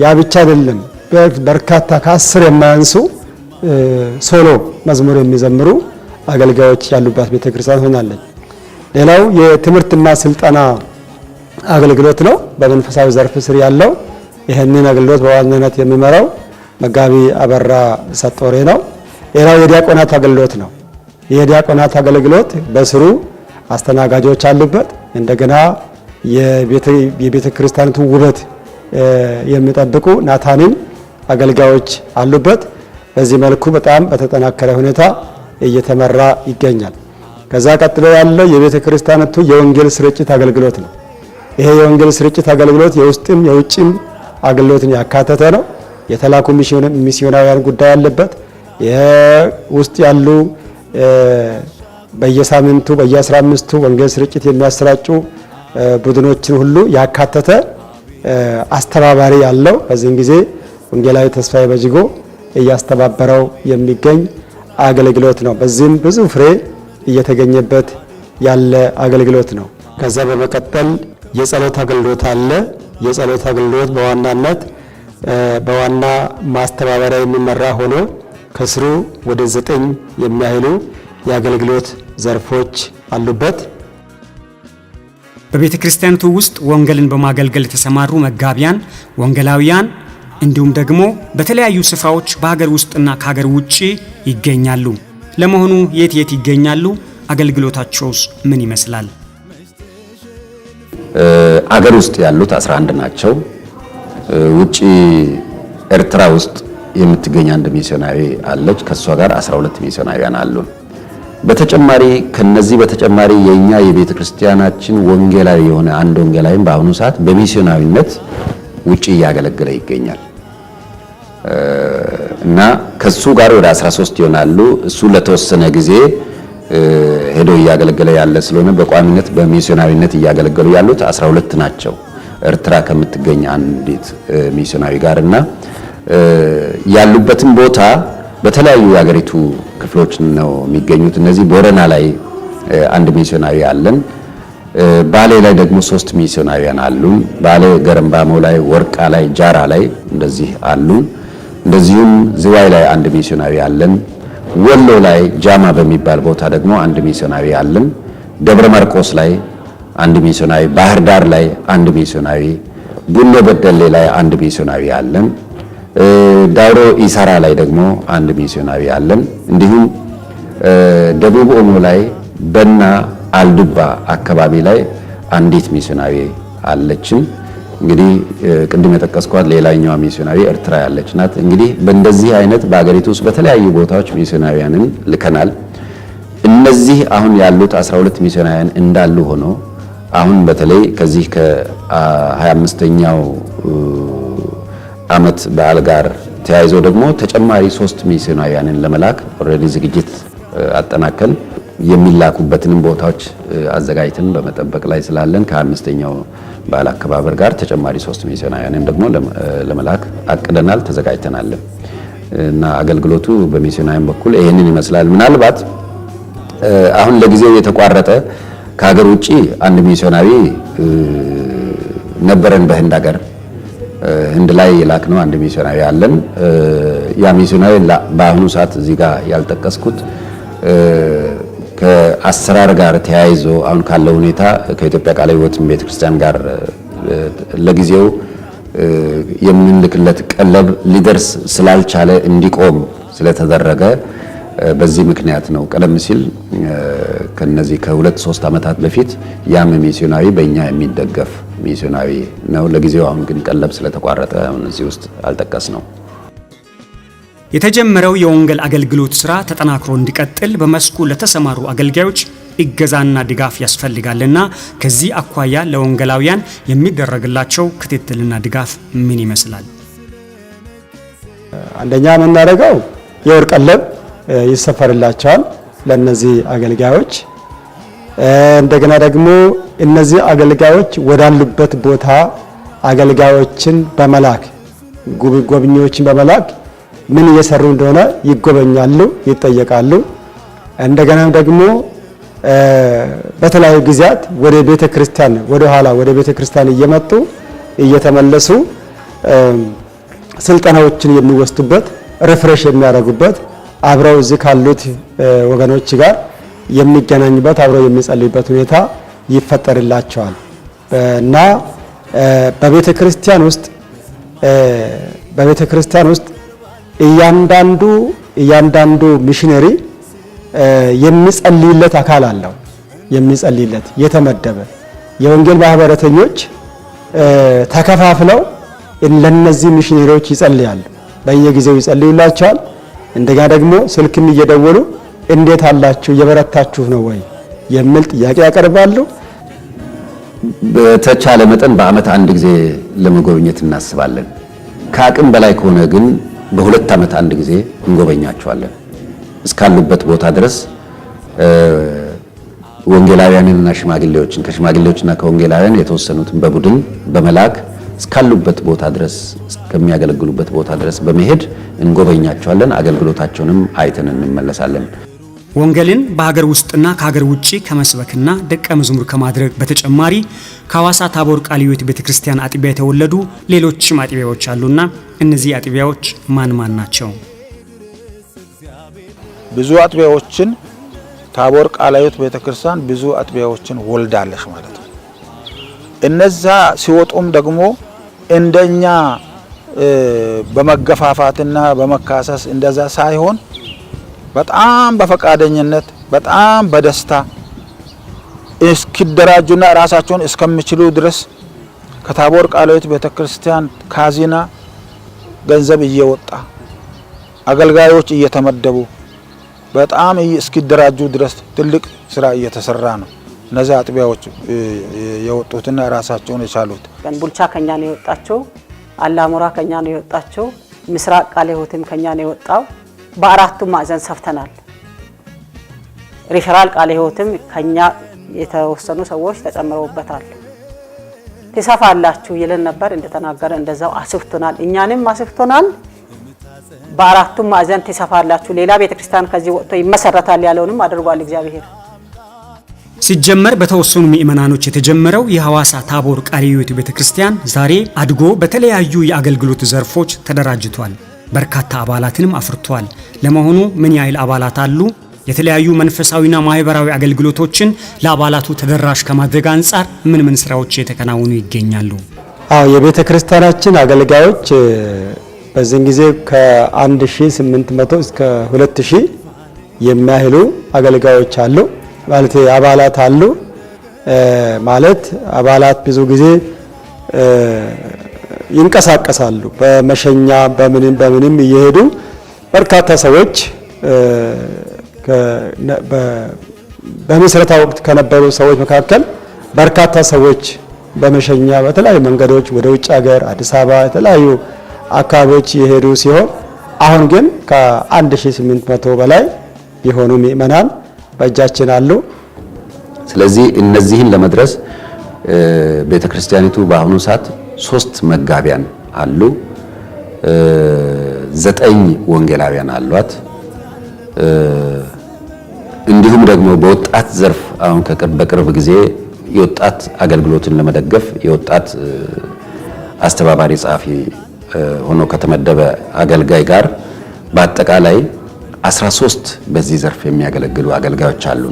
ያ ብቻ አይደለም። በርካታ ከ10 የማያንሱ ሶሎ መዝሙር የሚዘምሩ አገልጋዮች ያሉባት ቤተክርስቲያን ሆናለች። ሌላው የትምህርትና ስልጠና አገልግሎት ነው። በመንፈሳዊ ዘርፍ ስር ያለው ይህንን አገልግሎት በዋናነት የሚመራው መጋቢ አበራ ሰጦሬ ነው። ሌላው የዲያቆናት አገልግሎት ነው። የዲያቆናት አገልግሎት በስሩ አስተናጋጆች አሉበት። እንደገና የቤተ ክርስቲያኒቱ ውበት የሚጠብቁ ናታንን አገልጋዮች አሉበት። በዚህ መልኩ በጣም በተጠናከረ ሁኔታ እየተመራ ይገኛል። ከዛ ቀጥሎ ያለው የቤተ ክርስቲያናቱ የወንጌል ስርጭት አገልግሎት ነው። ይሄ የወንጌል ስርጭት አገልግሎት የውስጥም የውጭም አገልግሎትን ያካተተ ነው። የተላኩ ሚስዮናውያን ጉዳይ አለበት። የውስጥ ያሉ በየሳምንቱ በየ15ቱ ወንጌል ስርጭት የሚያሰራጩ ቡድኖችን ሁሉ ያካተተ አስተባባሪ ያለው በዚህን ጊዜ ወንጌላዊ ተስፋዬ በጅጎ እያስተባበረው የሚገኝ አገልግሎት ነው። በዚህም ብዙ ፍሬ እየተገኘበት ያለ አገልግሎት ነው። ከዛ በመቀጠል የጸሎት አገልግሎት አለ። የጸሎት አገልግሎት በዋናነት በዋና ማስተባበሪያ የሚመራ ሆኖ ከስሩ ወደ 9 የሚያህሉ የአገልግሎት ዘርፎች አሉበት። በቤተ ክርስቲያኒቱ ውስጥ ወንጌልን በማገልገል የተሰማሩ መጋቢያን፣ ወንጌላውያን እንዲሁም ደግሞ በተለያዩ ስፍራዎች በሀገር ውስጥና ከሀገር ውጪ ይገኛሉ። ለመሆኑ የት ይገኛሉ? አገልግሎታቸውስ ምን ይመስላል? አገር ውስጥ ያሉት 11 ናቸው። ውጪ ኤርትራ ውስጥ የምትገኝ አንድ ሚስዮናዊ አለች። ከሷ ጋር 12 ሚስዮናውያን አሉ። በተጨማሪ ከነዚህ በተጨማሪ የኛ የቤተ ክርስቲያናችን ወንጌላዊ የሆነ አንድ ወንጌላዊም በአሁኑ ሰዓት በሚስዮናዊነት ውጪ እያገለገለ ይገኛል እና ከሱ ጋር ወደ 13 ይሆናሉ። እሱ ለተወሰነ ጊዜ ሄዶ እያገለገለ ያለ ስለሆነ በቋሚነት በሚስዮናዊነት እያገለገሉ ያሉት 12 ናቸው። ኤርትራ ከምትገኝ አንዲት ሚስዮናዊ ጋርና ያሉበትን ቦታ በተለያዩ የሀገሪቱ ክፍሎች ነው የሚገኙት። እነዚህ ቦረና ላይ አንድ ሚስዮናዊ አለን። ባሌ ላይ ደግሞ 3 ሚስዮናውያን አሉን። ባሌ ገረምባሞ ላይ፣ ወርቃ ላይ፣ ጃራ ላይ እንደዚህ አሉን። እንደዚሁም ዝዋይ ላይ አንድ ሚስዮናዊ አለን። ወሎ ላይ ጃማ በሚባል ቦታ ደግሞ አንድ ሚስዮናዊ አለን። ደብረ ማርቆስ ላይ አንድ ሚስዮናዊ፣ ባህር ዳር ላይ አንድ ሚስዮናዊ፣ ቡኖ በደሌ ላይ አንድ ሚስዮናዊ አለን። ዳውሮ ኢሳራ ላይ ደግሞ አንድ ሚስዮናዊ አለን። እንዲሁም ደቡብ ኦሞ ላይ በና አልዱባ አካባቢ ላይ አንዲት ሚስዮናዊ አለችን። እንግዲህ ቅድም የጠቀስኳት ሌላኛዋ ሚስዮናዊ ኤርትራ ያለች ናት። እንግዲህ በእንደዚህ አይነት በአገሪቱ ውስጥ በተለያዩ ቦታዎች ሚስዮናውያንን ልከናል። እነዚህ አሁን ያሉት 12 ሚስዮናውያን እንዳሉ ሆኖ አሁን በተለይ ከዚህ ከ25ኛው ዓመት በዓል ጋር ተያይዞ ደግሞ ተጨማሪ 3 ሚስዮናውያንን ለመላክ ኦልሬዲ ዝግጅት አጠናከል የሚላኩበትንም ቦታዎች አዘጋጅተን በመጠበቅ ላይ ስላለን ከ25ኛው በዓል አከባበር ጋር ተጨማሪ 3 ሚስዮናውያንን ደግሞ ለመላክ አቅደናል፣ ተዘጋጅተናል እና አገልግሎቱ በሚስዮናውያን በኩል ይሄንን ይመስላል። ምናልባት አሁን ለጊዜው የተቋረጠ ከሀገር ውጪ አንድ ሚስዮናዊ ነበረን በህንድ ሀገር ህንድ ላይ የላክነው አንድ ሚስዮናዊ አለን። ያ ሚስዮናዊ በአሁኑ ሰዓት እዚህ ጋር ያልጠቀስኩት ከአሰራር ጋር ተያይዞ አሁን ካለው ሁኔታ ከኢትዮጵያ ቃለ ሕይወት ቤተክርስቲያን ጋር ለጊዜው የምንልክለት ቀለብ ሊደርስ ስላልቻለ እንዲቆም ስለተደረገ በዚህ ምክንያት ነው። ቀደም ሲል ከነዚህ ከ2-3 ዓመታት በፊት ያም ሚስዮናዊ በእኛ የሚደገፍ ሚስዮናዊ ነው። ለጊዜው አሁን ግን ቀለብ ስለተቋረጠ እዚህ ውስጥ አልጠቀስ ነው። የተጀመረው የወንጌል አገልግሎት ስራ ተጠናክሮ እንዲቀጥል በመስኩ ለተሰማሩ አገልጋዮች እገዛና ድጋፍ ያስፈልጋልና ከዚህ አኳያ ለወንጌላውያን የሚደረግላቸው ክትትልና ድጋፍ ምን ይመስላል? አንደኛ የምናደርገው የወር ቀለብ ይሰፈርላቸዋል ለነዚህ አገልጋዮች። እንደገና ደግሞ እነዚህ አገልጋዮች ወዳሉበት ቦታ አገልጋዮችን በመላክ ጎብኚዎችን በመላክ ምን እየሰሩ እንደሆነ ይጎበኛሉ፣ ይጠየቃሉ። እንደገና ደግሞ በተለያዩ ጊዜያት ወደ ቤተ ክርስቲያን ወደ ቤተ ክርስቲያን እየመጡ እየተመለሱ ስልጠናዎችን የሚወስዱበት ሪፍሬሽ የሚያደርጉበት አብረው እዚህ ካሉት ወገኖች ጋር የሚገናኙበት አብረው የሚጸልዩበት ሁኔታ ይፈጠርላቸዋል እና በቤተ ክርስቲያን ውስጥ እያንዳንዱ ሚሽነሪ የሚጸልይለት አካል አለው። የሚጸልይለት የተመደበ የወንጌል ማህበረተኞች ተከፋፍለው ለነዚህ ሚሽነሪዎች ይጸልያሉ። በየጊዜው ይጸልዩላቸዋል። እንደገና ደግሞ ስልክም እየደወሉ እንዴት አላችሁ እየበረታችሁ ነው ወይ የሚል ጥያቄ ያቀርባሉ። በተቻለ መጠን በአመት አንድ ጊዜ ለመጎብኘት እናስባለን። ከአቅም በላይ ከሆነ ግን በሁለት አመት አንድ ጊዜ እንጎበኛቸዋለን። እስካሉበት ቦታ ድረስ ወንጌላውያንና ሽማግሌዎችን ከሽማግሌዎችና ከወንጌላውያን የተወሰኑትን በቡድን በመላክ እስካሉበት ቦታ ድረስ እስከሚያገለግሉበት ቦታ ድረስ በመሄድ እንጎበኛቸዋለን። አገልግሎታቸውንም አይተን እንመለሳለን። ወንጌልን በሀገር ውስጥና ከሀገር ውጪ ከመስበክና ደቀ መዝሙር ከማድረግ በተጨማሪ ከሐዋሳ ታቦር ቃለ ሕይወት ቤተክርስቲያን አጥቢያ የተወለዱ ሌሎችም አጥቢያዎች አሉና እነዚህ አጥቢያዎች ማን ማን ናቸው? ብዙ አጥቢያዎችን ታቦር ቃለ ሕይወት ቤተክርስቲያን ብዙ አጥቢያዎችን ወልዳለች ማለት ነው። እነዛ ሲወጡም ደግሞ እንደኛ በመገፋፋትና በመካሰስ እንደዛ ሳይሆን በጣም በፈቃደኝነት በጣም በደስታ እስኪደራጁና ራሳቸውን እስከሚችሉ ድረስ ከታቦር ቃለ ሕይወት ቤተክርስቲያን ካዚና ገንዘብ እየወጣ አገልጋዮች እየተመደቡ በጣም እስኪደራጁ ድረስ ትልቅ ስራ እየተሰራ ነው። እነዚህ አጥቢያዎች የወጡትና ራሳቸውን የቻሉት ቡልቻ ከኛ ነው የወጣቸው፣ አላሙራ ከኛ ነው የወጣቸው፣ ምስራቅ ቃለ ሕይወትም ከኛ ነው የወጣው። በአራቱ ማዕዘን ሰፍተናል። ሪፈራል ቃለ ሕይወትም ከኛ የተወሰኑ ሰዎች ተጨምረውበታል። ትሰፋላችሁ ይለን ነበር እንደተናገረ እንደዛው አስፍቶናል፣ እኛንም አስፍቶናል። በአራቱ ማዕዘን ትሰፋላችሁ፣ ሌላ ቤተክርስቲያን ከዚህ ወጥቶ ይመሰረታል ያለውንም አድርጓል እግዚአብሔር። ሲጀመር በተወሰኑ ምእመናኖች የተጀመረው የሐዋሳ ታቦር ቃለ ሕይወት ቤተክርስቲያን ዛሬ አድጎ በተለያዩ የአገልግሎት ዘርፎች ተደራጅቷል። በርካታ አባላትንም አፍርቷል። ለመሆኑ ምን ያህል አባላት አሉ? የተለያዩ መንፈሳዊና ማህበራዊ አገልግሎቶችን ለአባላቱ ተደራሽ ከማድረግ አንጻር ምን ምን ስራዎች የተከናወኑ ይገኛሉ? የቤተ ክርስቲያናችን አገልጋዮች በዚህ ጊዜ ከ1800 እስከ 2000 የሚያህሉ አገልጋዮች አሉ። ማለት አባላት አሉ። ማለት አባላት ብዙ ጊዜ ይንቀሳቀሳሉ። በመሸኛ በምንም እየሄዱ በርካታ ሰዎች በምስረታ ወቅት ከነበሩ ሰዎች መካከል በርካታ ሰዎች በመሸኛ በተለያዩ መንገዶች ወደ ውጭ ሀገር፣ አዲስ አበባ፣ የተለያዩ አካባቢዎች የሄዱ ሲሆን አሁን ግን ከ1800 በላይ የሆኑ ምእመናን በእጃችን አሉ። ስለዚህ እነዚህን ለመድረስ ቤተክርስቲያኒቱ በአሁኑ ሰዓት 3 መጋቢያን አሉ፣ 9 ወንጌላውያን አሏት። እንዲሁም ደግሞ በወጣት ዘርፍ አሁን በቅርብ ጊዜ የወጣት አገልግሎትን ለመደገፍ የወጣት አስተባባሪ ጸሐፊ ሆኖ ከተመደበ አገልጋይ ጋር በአጠቃላይ 13 በዚህ ዘርፍ የሚያገለግሉ አገልጋዮች አሉ።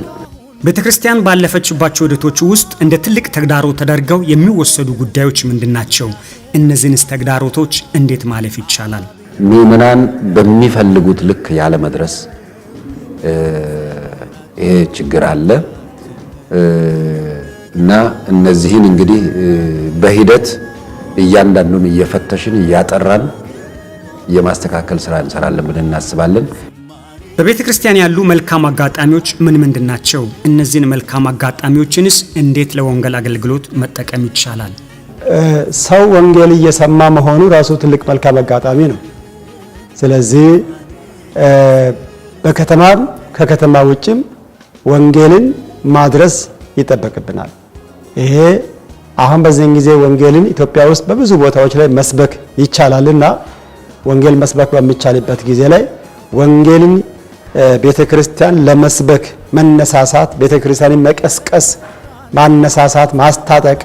ቤተክርስቲያን ባለፈችባቸው ሂደቶች ውስጥ እንደ ትልቅ ተግዳሮት ተደርገው የሚወሰዱ ጉዳዮች ምንድናቸው? እነዚህንስ ተግዳሮቶች እንዴት ማለፍ ይቻላል? ምእመናን በሚፈልጉት ልክ ያለ መድረስ ይሄ ችግር አለ እና እነዚህን እንግዲህ በሂደት እያንዳንዱን እየፈተሽን እያጠራን የማስተካከል ስራ እንሰራለን ብለን እናስባለን። በቤተ ክርስቲያን ያሉ መልካም አጋጣሚዎች ምን ምንድናቸው? እነዚህን መልካም አጋጣሚዎችንስ እንዴት ለወንጌል አገልግሎት መጠቀም ይቻላል? ሰው ወንጌል እየሰማ መሆኑ ራሱ ትልቅ መልካም አጋጣሚ ነው። ስለዚህ በከተማም ከከተማ ውጭም ወንጌልን ማድረስ ይጠበቅብናል። ይሄ አሁን በዚህን ጊዜ ወንጌልን ኢትዮጵያ ውስጥ በብዙ ቦታዎች ላይ መስበክ ይቻላልና ወንጌል መስበክ በሚቻልበት ጊዜ ላይ ወንጌልን ቤተክርስቲያን ለመስበክ መነሳሳት፣ ቤተክርስቲያንን መቀስቀስ፣ ማነሳሳት፣ ማስታጠቅ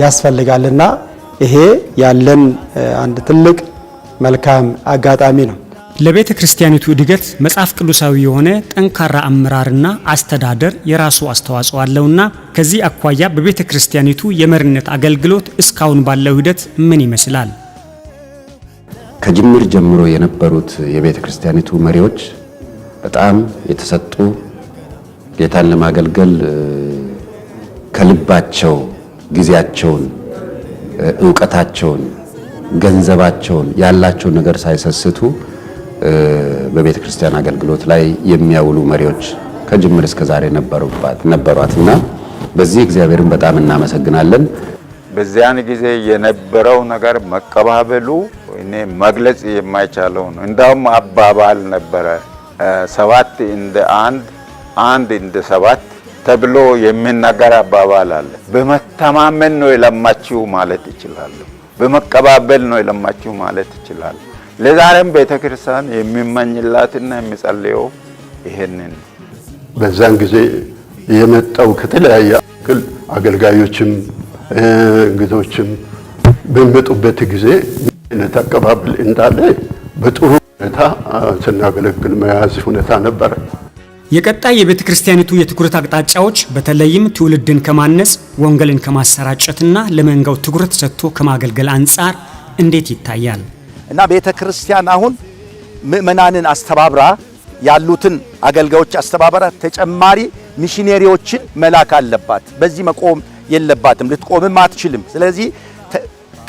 ያስፈልጋልና ይሄ ያለን አንድ ትልቅ መልካም አጋጣሚ ነው። ለቤተ ክርስቲያኒቱ እድገት መጽሐፍ ቅዱሳዊ የሆነ ጠንካራ አመራርና አስተዳደር የራሱ አስተዋጽኦ አለውና ከዚህ አኳያ በቤተ ክርስቲያኒቱ የመሪነት አገልግሎት እስካሁን ባለው ሂደት ምን ይመስላል? ከጅምር ጀምሮ የነበሩት የቤተ ክርስቲያኒቱ መሪዎች በጣም የተሰጡ ጌታን ለማገልገል ከልባቸው ጊዜያቸውን፣ ዕውቀታቸውን፣ ገንዘባቸውን ያላቸውን ነገር ሳይሰስቱ በቤተ ክርስቲያን አገልግሎት ላይ የሚያውሉ መሪዎች ከጅምር እስከ ዛሬ ነበሯትና በዚህ እግዚአብሔርን በጣም እናመሰግናለን። በዚያን ጊዜ የነበረው ነገር መቀባበሉ እኔ መግለጽ የማይቻለው ነው። እንዳውም አባባል ነበረ 7 እንደ 1 እንደ 7 ተብሎ የሚነገር አባባል አለ። በመተማመን ነው የለማችሁ ማለት ይችላል። በመቀባበል ነው የለማችሁ ማለት ይችላል። ለዛሬም ቤተክርስቲያን የሚመኝላትና የሚጸልየው ይሄንን በዛን ጊዜ የመጣው ከተለያየ አገልጋዮችም እንግዶችም በሚመጡበት ጊዜ አይነት አቀባበል እንዳለ በጥሩ ሁኔታ ስናገለግል መያዝ ሁኔታ ነበረ። የቀጣይ የቤተ ክርስቲያኒቱ የትኩረት አቅጣጫዎች በተለይም ትውልድን ከማነጽ ወንጌልን ከማሰራጨትና ለመንጋው ትኩረት ሰጥቶ ከማገልገል አንጻር እንዴት ይታያል? እና ቤተ ክርስቲያን አሁን ምእመናንን አስተባብራ ያሉትን አገልጋዮች አስተባብራ ተጨማሪ ሚሽነሪዎችን መላክ አለባት። በዚህ መቆም የለባትም፣ ልትቆምም አትችልም። ስለዚህ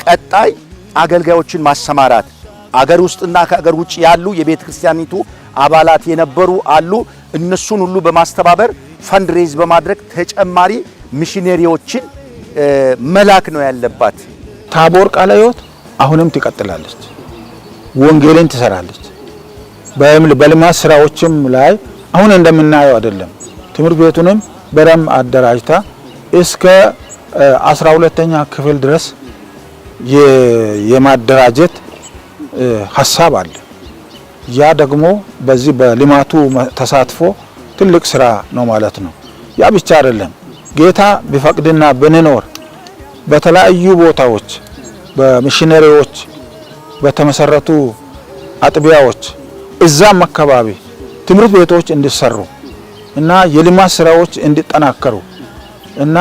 ቀጣይ አገልጋዮችን ማሰማራት አገር ውስጥና ከአገር ውጭ ያሉ የቤተ ክርስቲያኒቱ አባላት የነበሩ አሉ። እነሱን ሁሉ በማስተባበር ፈንድሬዝ በማድረግ ተጨማሪ ሚሽነሪዎችን መላክ ነው ያለባት። ታቦር ቃለ ሕይወት አሁንም ትቀጥላለች፣ ወንጌልን ትሰራለች። በልማት ስራዎችም ላይ አሁን እንደምናየው አይደለም። ትምህርት ቤቱንም በደም አደራጅታ እስከ 12ኛ ክፍል ድረስ የማደራጀት ሐሳብ አለ። ያ ደግሞ በዚህ በልማቱ ተሳትፎ ትልቅ ስራ ነው ማለት ነው። ያ ብቻ አይደለም። ጌታ ቢፈቅድና ብንኖር በተለያዩ ቦታዎች በሚሽነሪዎች በተመሰረቱ አጥቢያዎች እዛም አካባቢ ትምህርት ቤቶች እንዲሰሩ እና የልማት ስራዎች እንዲጠናከሩ እና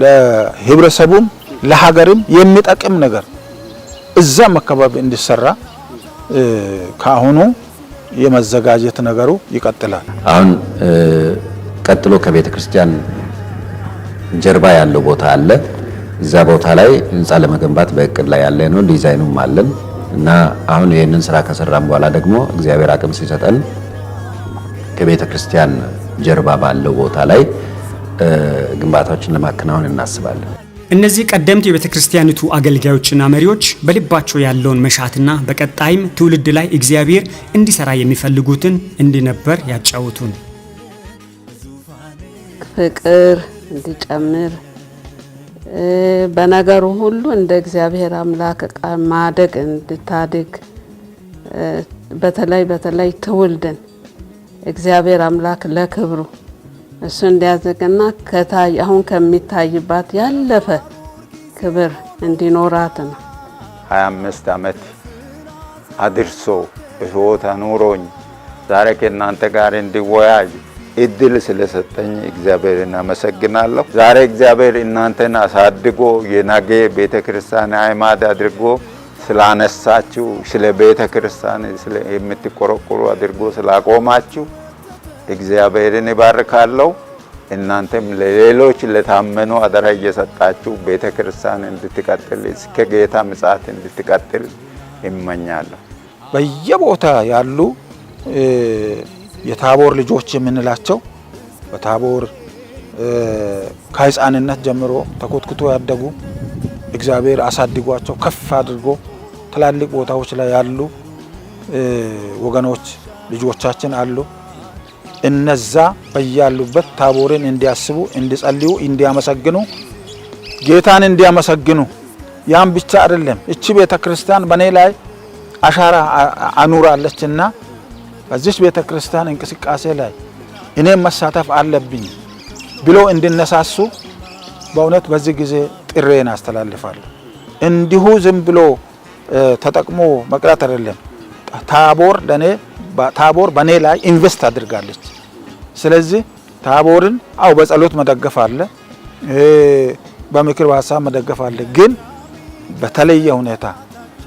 ለህብረተሰቡም ለሀገርም የሚጠቅም ነገር እዛም አካባቢ እንዲሰራ ካሁኑ የመዘጋጀት ነገሩ ይቀጥላል። አሁን ቀጥሎ ከቤተ ክርስቲያን ጀርባ ያለው ቦታ አለ። እዛ ቦታ ላይ ህንፃ ለመገንባት በእቅድ ላይ ያለ ነው። ዲዛይኑም አለን እና አሁን ይሄንን ስራ ከሰራም በኋላ ደግሞ እግዚአብሔር አቅም ሲሰጠን ከቤተ ክርስቲያን ጀርባ ባለው ቦታ ላይ ግንባታዎችን ለማከናወን እናስባለን። እነዚህ ቀደምት የቤተ ክርስቲያኒቱ አገልጋዮችና መሪዎች በልባቸው ያለውን መሻትና በቀጣይም ትውልድ ላይ እግዚአብሔር እንዲሰራ የሚፈልጉትን እንዲነበር ያጫውቱን። ፍቅር እንዲጨምር በነገሩ ሁሉ እንደ እግዚአብሔር አምላክ ማደግ እንድታድግ በተለይ ትውልድን እግዚአብሔር አምላክ ለክብሩ እሱ እንዲያዘግና አሁን ከሚታይባት ያለፈ ክብር እንዲኖራት ነው። 25 ዓመት አድርሶ ህይወት አኑሮኝ ዛሬ ከእናንተ ጋር እንዲወያይ እድል ስለሰጠኝ እግዚአብሔርን አመሰግናለሁ። ዛሬ እግዚአብሔር እናንተን አሳድጎ የነገ ቤተክርስቲያን አዕማድ አድርጎ ስላነሳችሁ ስለ ቤተክርስቲያን የምትቆረቆሩ አድርጎ ስላቆማችሁ እግዚአብሔርን ይባርካለሁ። እናንተም ለሌሎች ለታመኑ አደራ እየሰጣችሁ ቤተክርስቲያን እንድትቀጥል እስከ ጌታ ምጽአት እንድትቀጥል ይመኛለሁ። በየቦታ ያሉ የታቦር ልጆች የምንላቸው በታቦር ከህፃንነት ጀምሮ ተኮትኩቶ ያደጉ እግዚአብሔር አሳድጓቸው ከፍ አድርጎ ትላልቅ ቦታዎች ላይ ያሉ ወገኖች ልጆቻችን አሉ። እነዛ በያሉበት ታቦርን እንዲያስቡ፣ እንዲጸልዩ፣ እንዲያመሰግኑ፣ ጌታን እንዲያመሰግኑ። ያን ብቻ አይደለም፣ እቺ ቤተክርስቲያን በኔ ላይ አሻራ አኑራለችና በዚህ ቤተክርስቲያን እንቅስቃሴ ላይ እኔም መሳተፍ አለብኝ ብሎ እንዲነሳሱ በእውነት በዚህ ጊዜ ጥሬን አስተላልፋለሁ። እንዲሁ ዝም ብሎ ተጠቅሞ መቅረት አይደለም። ታቦር በኔ ላይ ኢንቨስት አድርጋለች። ስለዚህ ታቦርን በጸሎት መደገፍ አለ፣ በምክር በሀሳብ መደገፍ አለ። ግን በተለየ ሁኔታ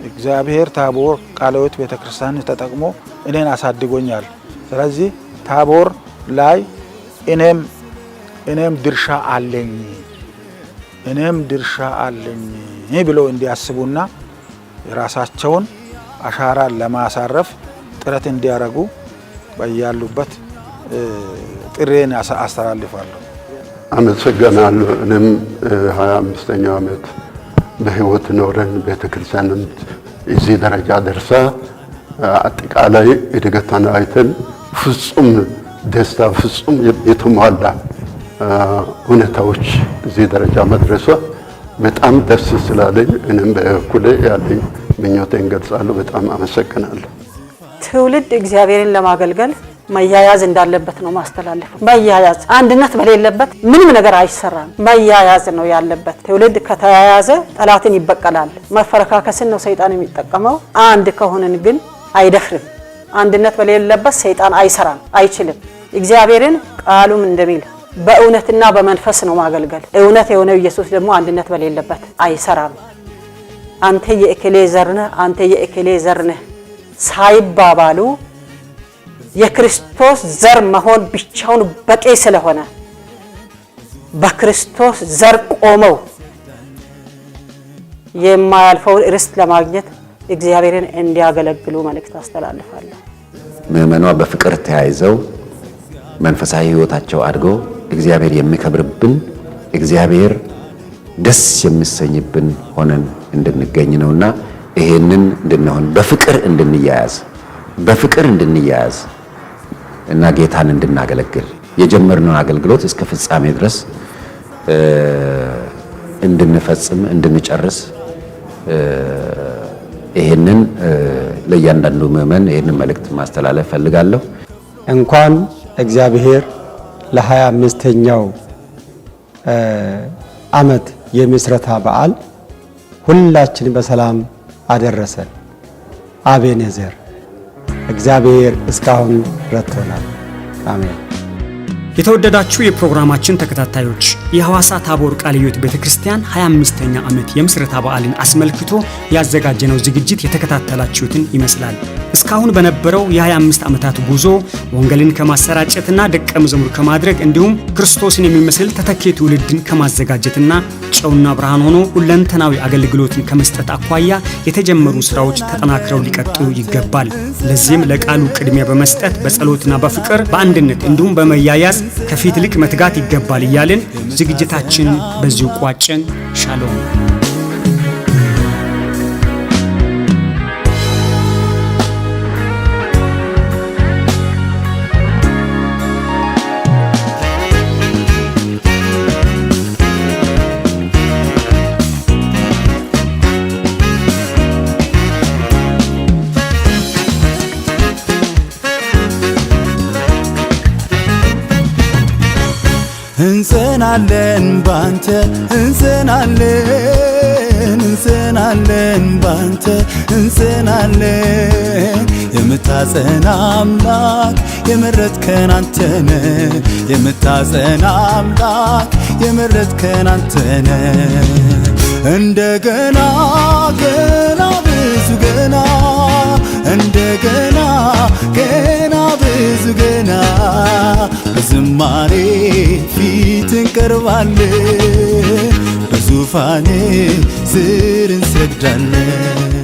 እግዚአብሔር ታቦር ቃለ ሕይወት ቤተክርስቲያን ተጠቅሞ እኔን አሳድጎኛል። ስለዚህ ታቦር ላይ እኔም ድርሻ አለኝ እኔም ድርሻ አለኝ ብለው እንዲያስቡና የራሳቸውን አሻራ ለማሳረፍ ጥረት እንዲያደርጉ በያሉበት ጥሬን አስተላልፋለሁ። አመሰግናለሁ። እኔም 25ኛው ዓመት በህይወት ኖረን ቤተክርስቲያንም እዚህ ደረጃ ደርሳ አጠቃላይ እድገቷን አይተን ፍጹም ደስታ ፍጹም የተሟላ ሁኔታዎች እዚህ ደረጃ መድረሷ በጣም ደስ ስላለኝ እኔም በኩሌ ያለኝ ምኞቴን ገልጻለሁ። በጣም አመሰግናለሁ። ትውልድ እግዚአብሔርን ለማገልገል መያያዝ እንዳለበት ነው ማስተላለፈው። መያያዝ አንድነት በሌለበት ምንም ነገር አይሰራም። መያያዝ ነው ያለበት። ትውልድ ከተያያዘ ጠላትን ይበቀላል። መፈረካከስን ነው ሰይጣን የሚጠቀመው። አንድ ከሆነን ግን አይደፍርም። አንድነት በሌለበት ሰይጣን አይሰራም፣ አይችልም። እግዚአብሔርን ቃሉም እንደሚል በእውነትና በመንፈስ ነው ማገልገል። እውነት የሆነው ኢየሱስ ደግሞ አንድነት በሌለበት አይሰራም። አንተ የእከሌ ዘር ነህ፣ አንተ የእከሌ ዘር ነህ ሳይባባሉ የክርስቶስ ዘር መሆን ብቻውን በቂ ስለሆነ በክርስቶስ ዘር ቆመው የማያልፈውን ርስት ለማግኘት እግዚአብሔርን እንዲያገለግሉ መልእክት አስተላልፋለሁ። ምእመኗ በፍቅር ተያይዘው መንፈሳዊ ህይወታቸው አድገው እግዚአብሔር የሚከብርብን እግዚአብሔር ደስ የሚሰኝብን ሆነን እንድንገኝ ነውና ይሄንን እንድንሆን በፍቅር እንድንያያዝ እና ጌታን እንድናገለግል የጀመርነውን አገልግሎት እስከ ፍጻሜ ድረስ እንድንፈጽም እንድንጨርስ ይሄንን ለእያንዳንዱ ምእመን ይሄንን መልእክት ማስተላለፍ ፈልጋለሁ። እንኳን እግዚአብሔር ለ25ኛው ዓመት የምስረታ በዓል ሁላችን በሰላም አደረሰን። አቤኔዘር እግዚአብሔር እስካሁን ረድቶናል። አሜን። የተወደዳችሁ የፕሮግራማችን ተከታታዮች የሐዋሳ ታቦር ቃለ ሕይወት ቤተክርስቲያን 25ኛ ዓመት የምስረታ በዓልን አስመልክቶ ያዘጋጀነው ዝግጅት የተከታተላችሁትን ይመስላል። እስካሁን በነበረው የ25 ዓመታት ጉዞ ወንጌልን ከማሰራጨትና ደቀ መዝሙር ከማድረግ እንዲሁም ክርስቶስን የሚመስል ተተኪ ትውልድን ከማዘጋጀትና ጨውና ብርሃን ሆኖ ሁለንተናዊ አገልግሎትን ከመስጠት አኳያ የተጀመሩ ስራዎች ተጠናክረው ሊቀጥሉ ይገባል። ለዚህም ለቃሉ ቅድሚያ በመስጠት በጸሎትና በፍቅር በአንድነት እንዲሁም በመያያዝ ከፊት ይልቅ መትጋት ይገባል እያልን ዝግጅታችን በዚሁ ቋጨን። ሻሎም። እንጸናለን ባንተ እንጸናለን ባንተ እንጸናለን። የምታጸና አምላክ የመረጥከን አንተነ የምታጸና አምላክ የመረጥከን አንተነ እንደገና ገና ብዙ ገና እንደገና ገና ብዙ ገና በዝማሬ ፊት እንቀርባለን በዙፋኔ ስር እንሰግዳለን።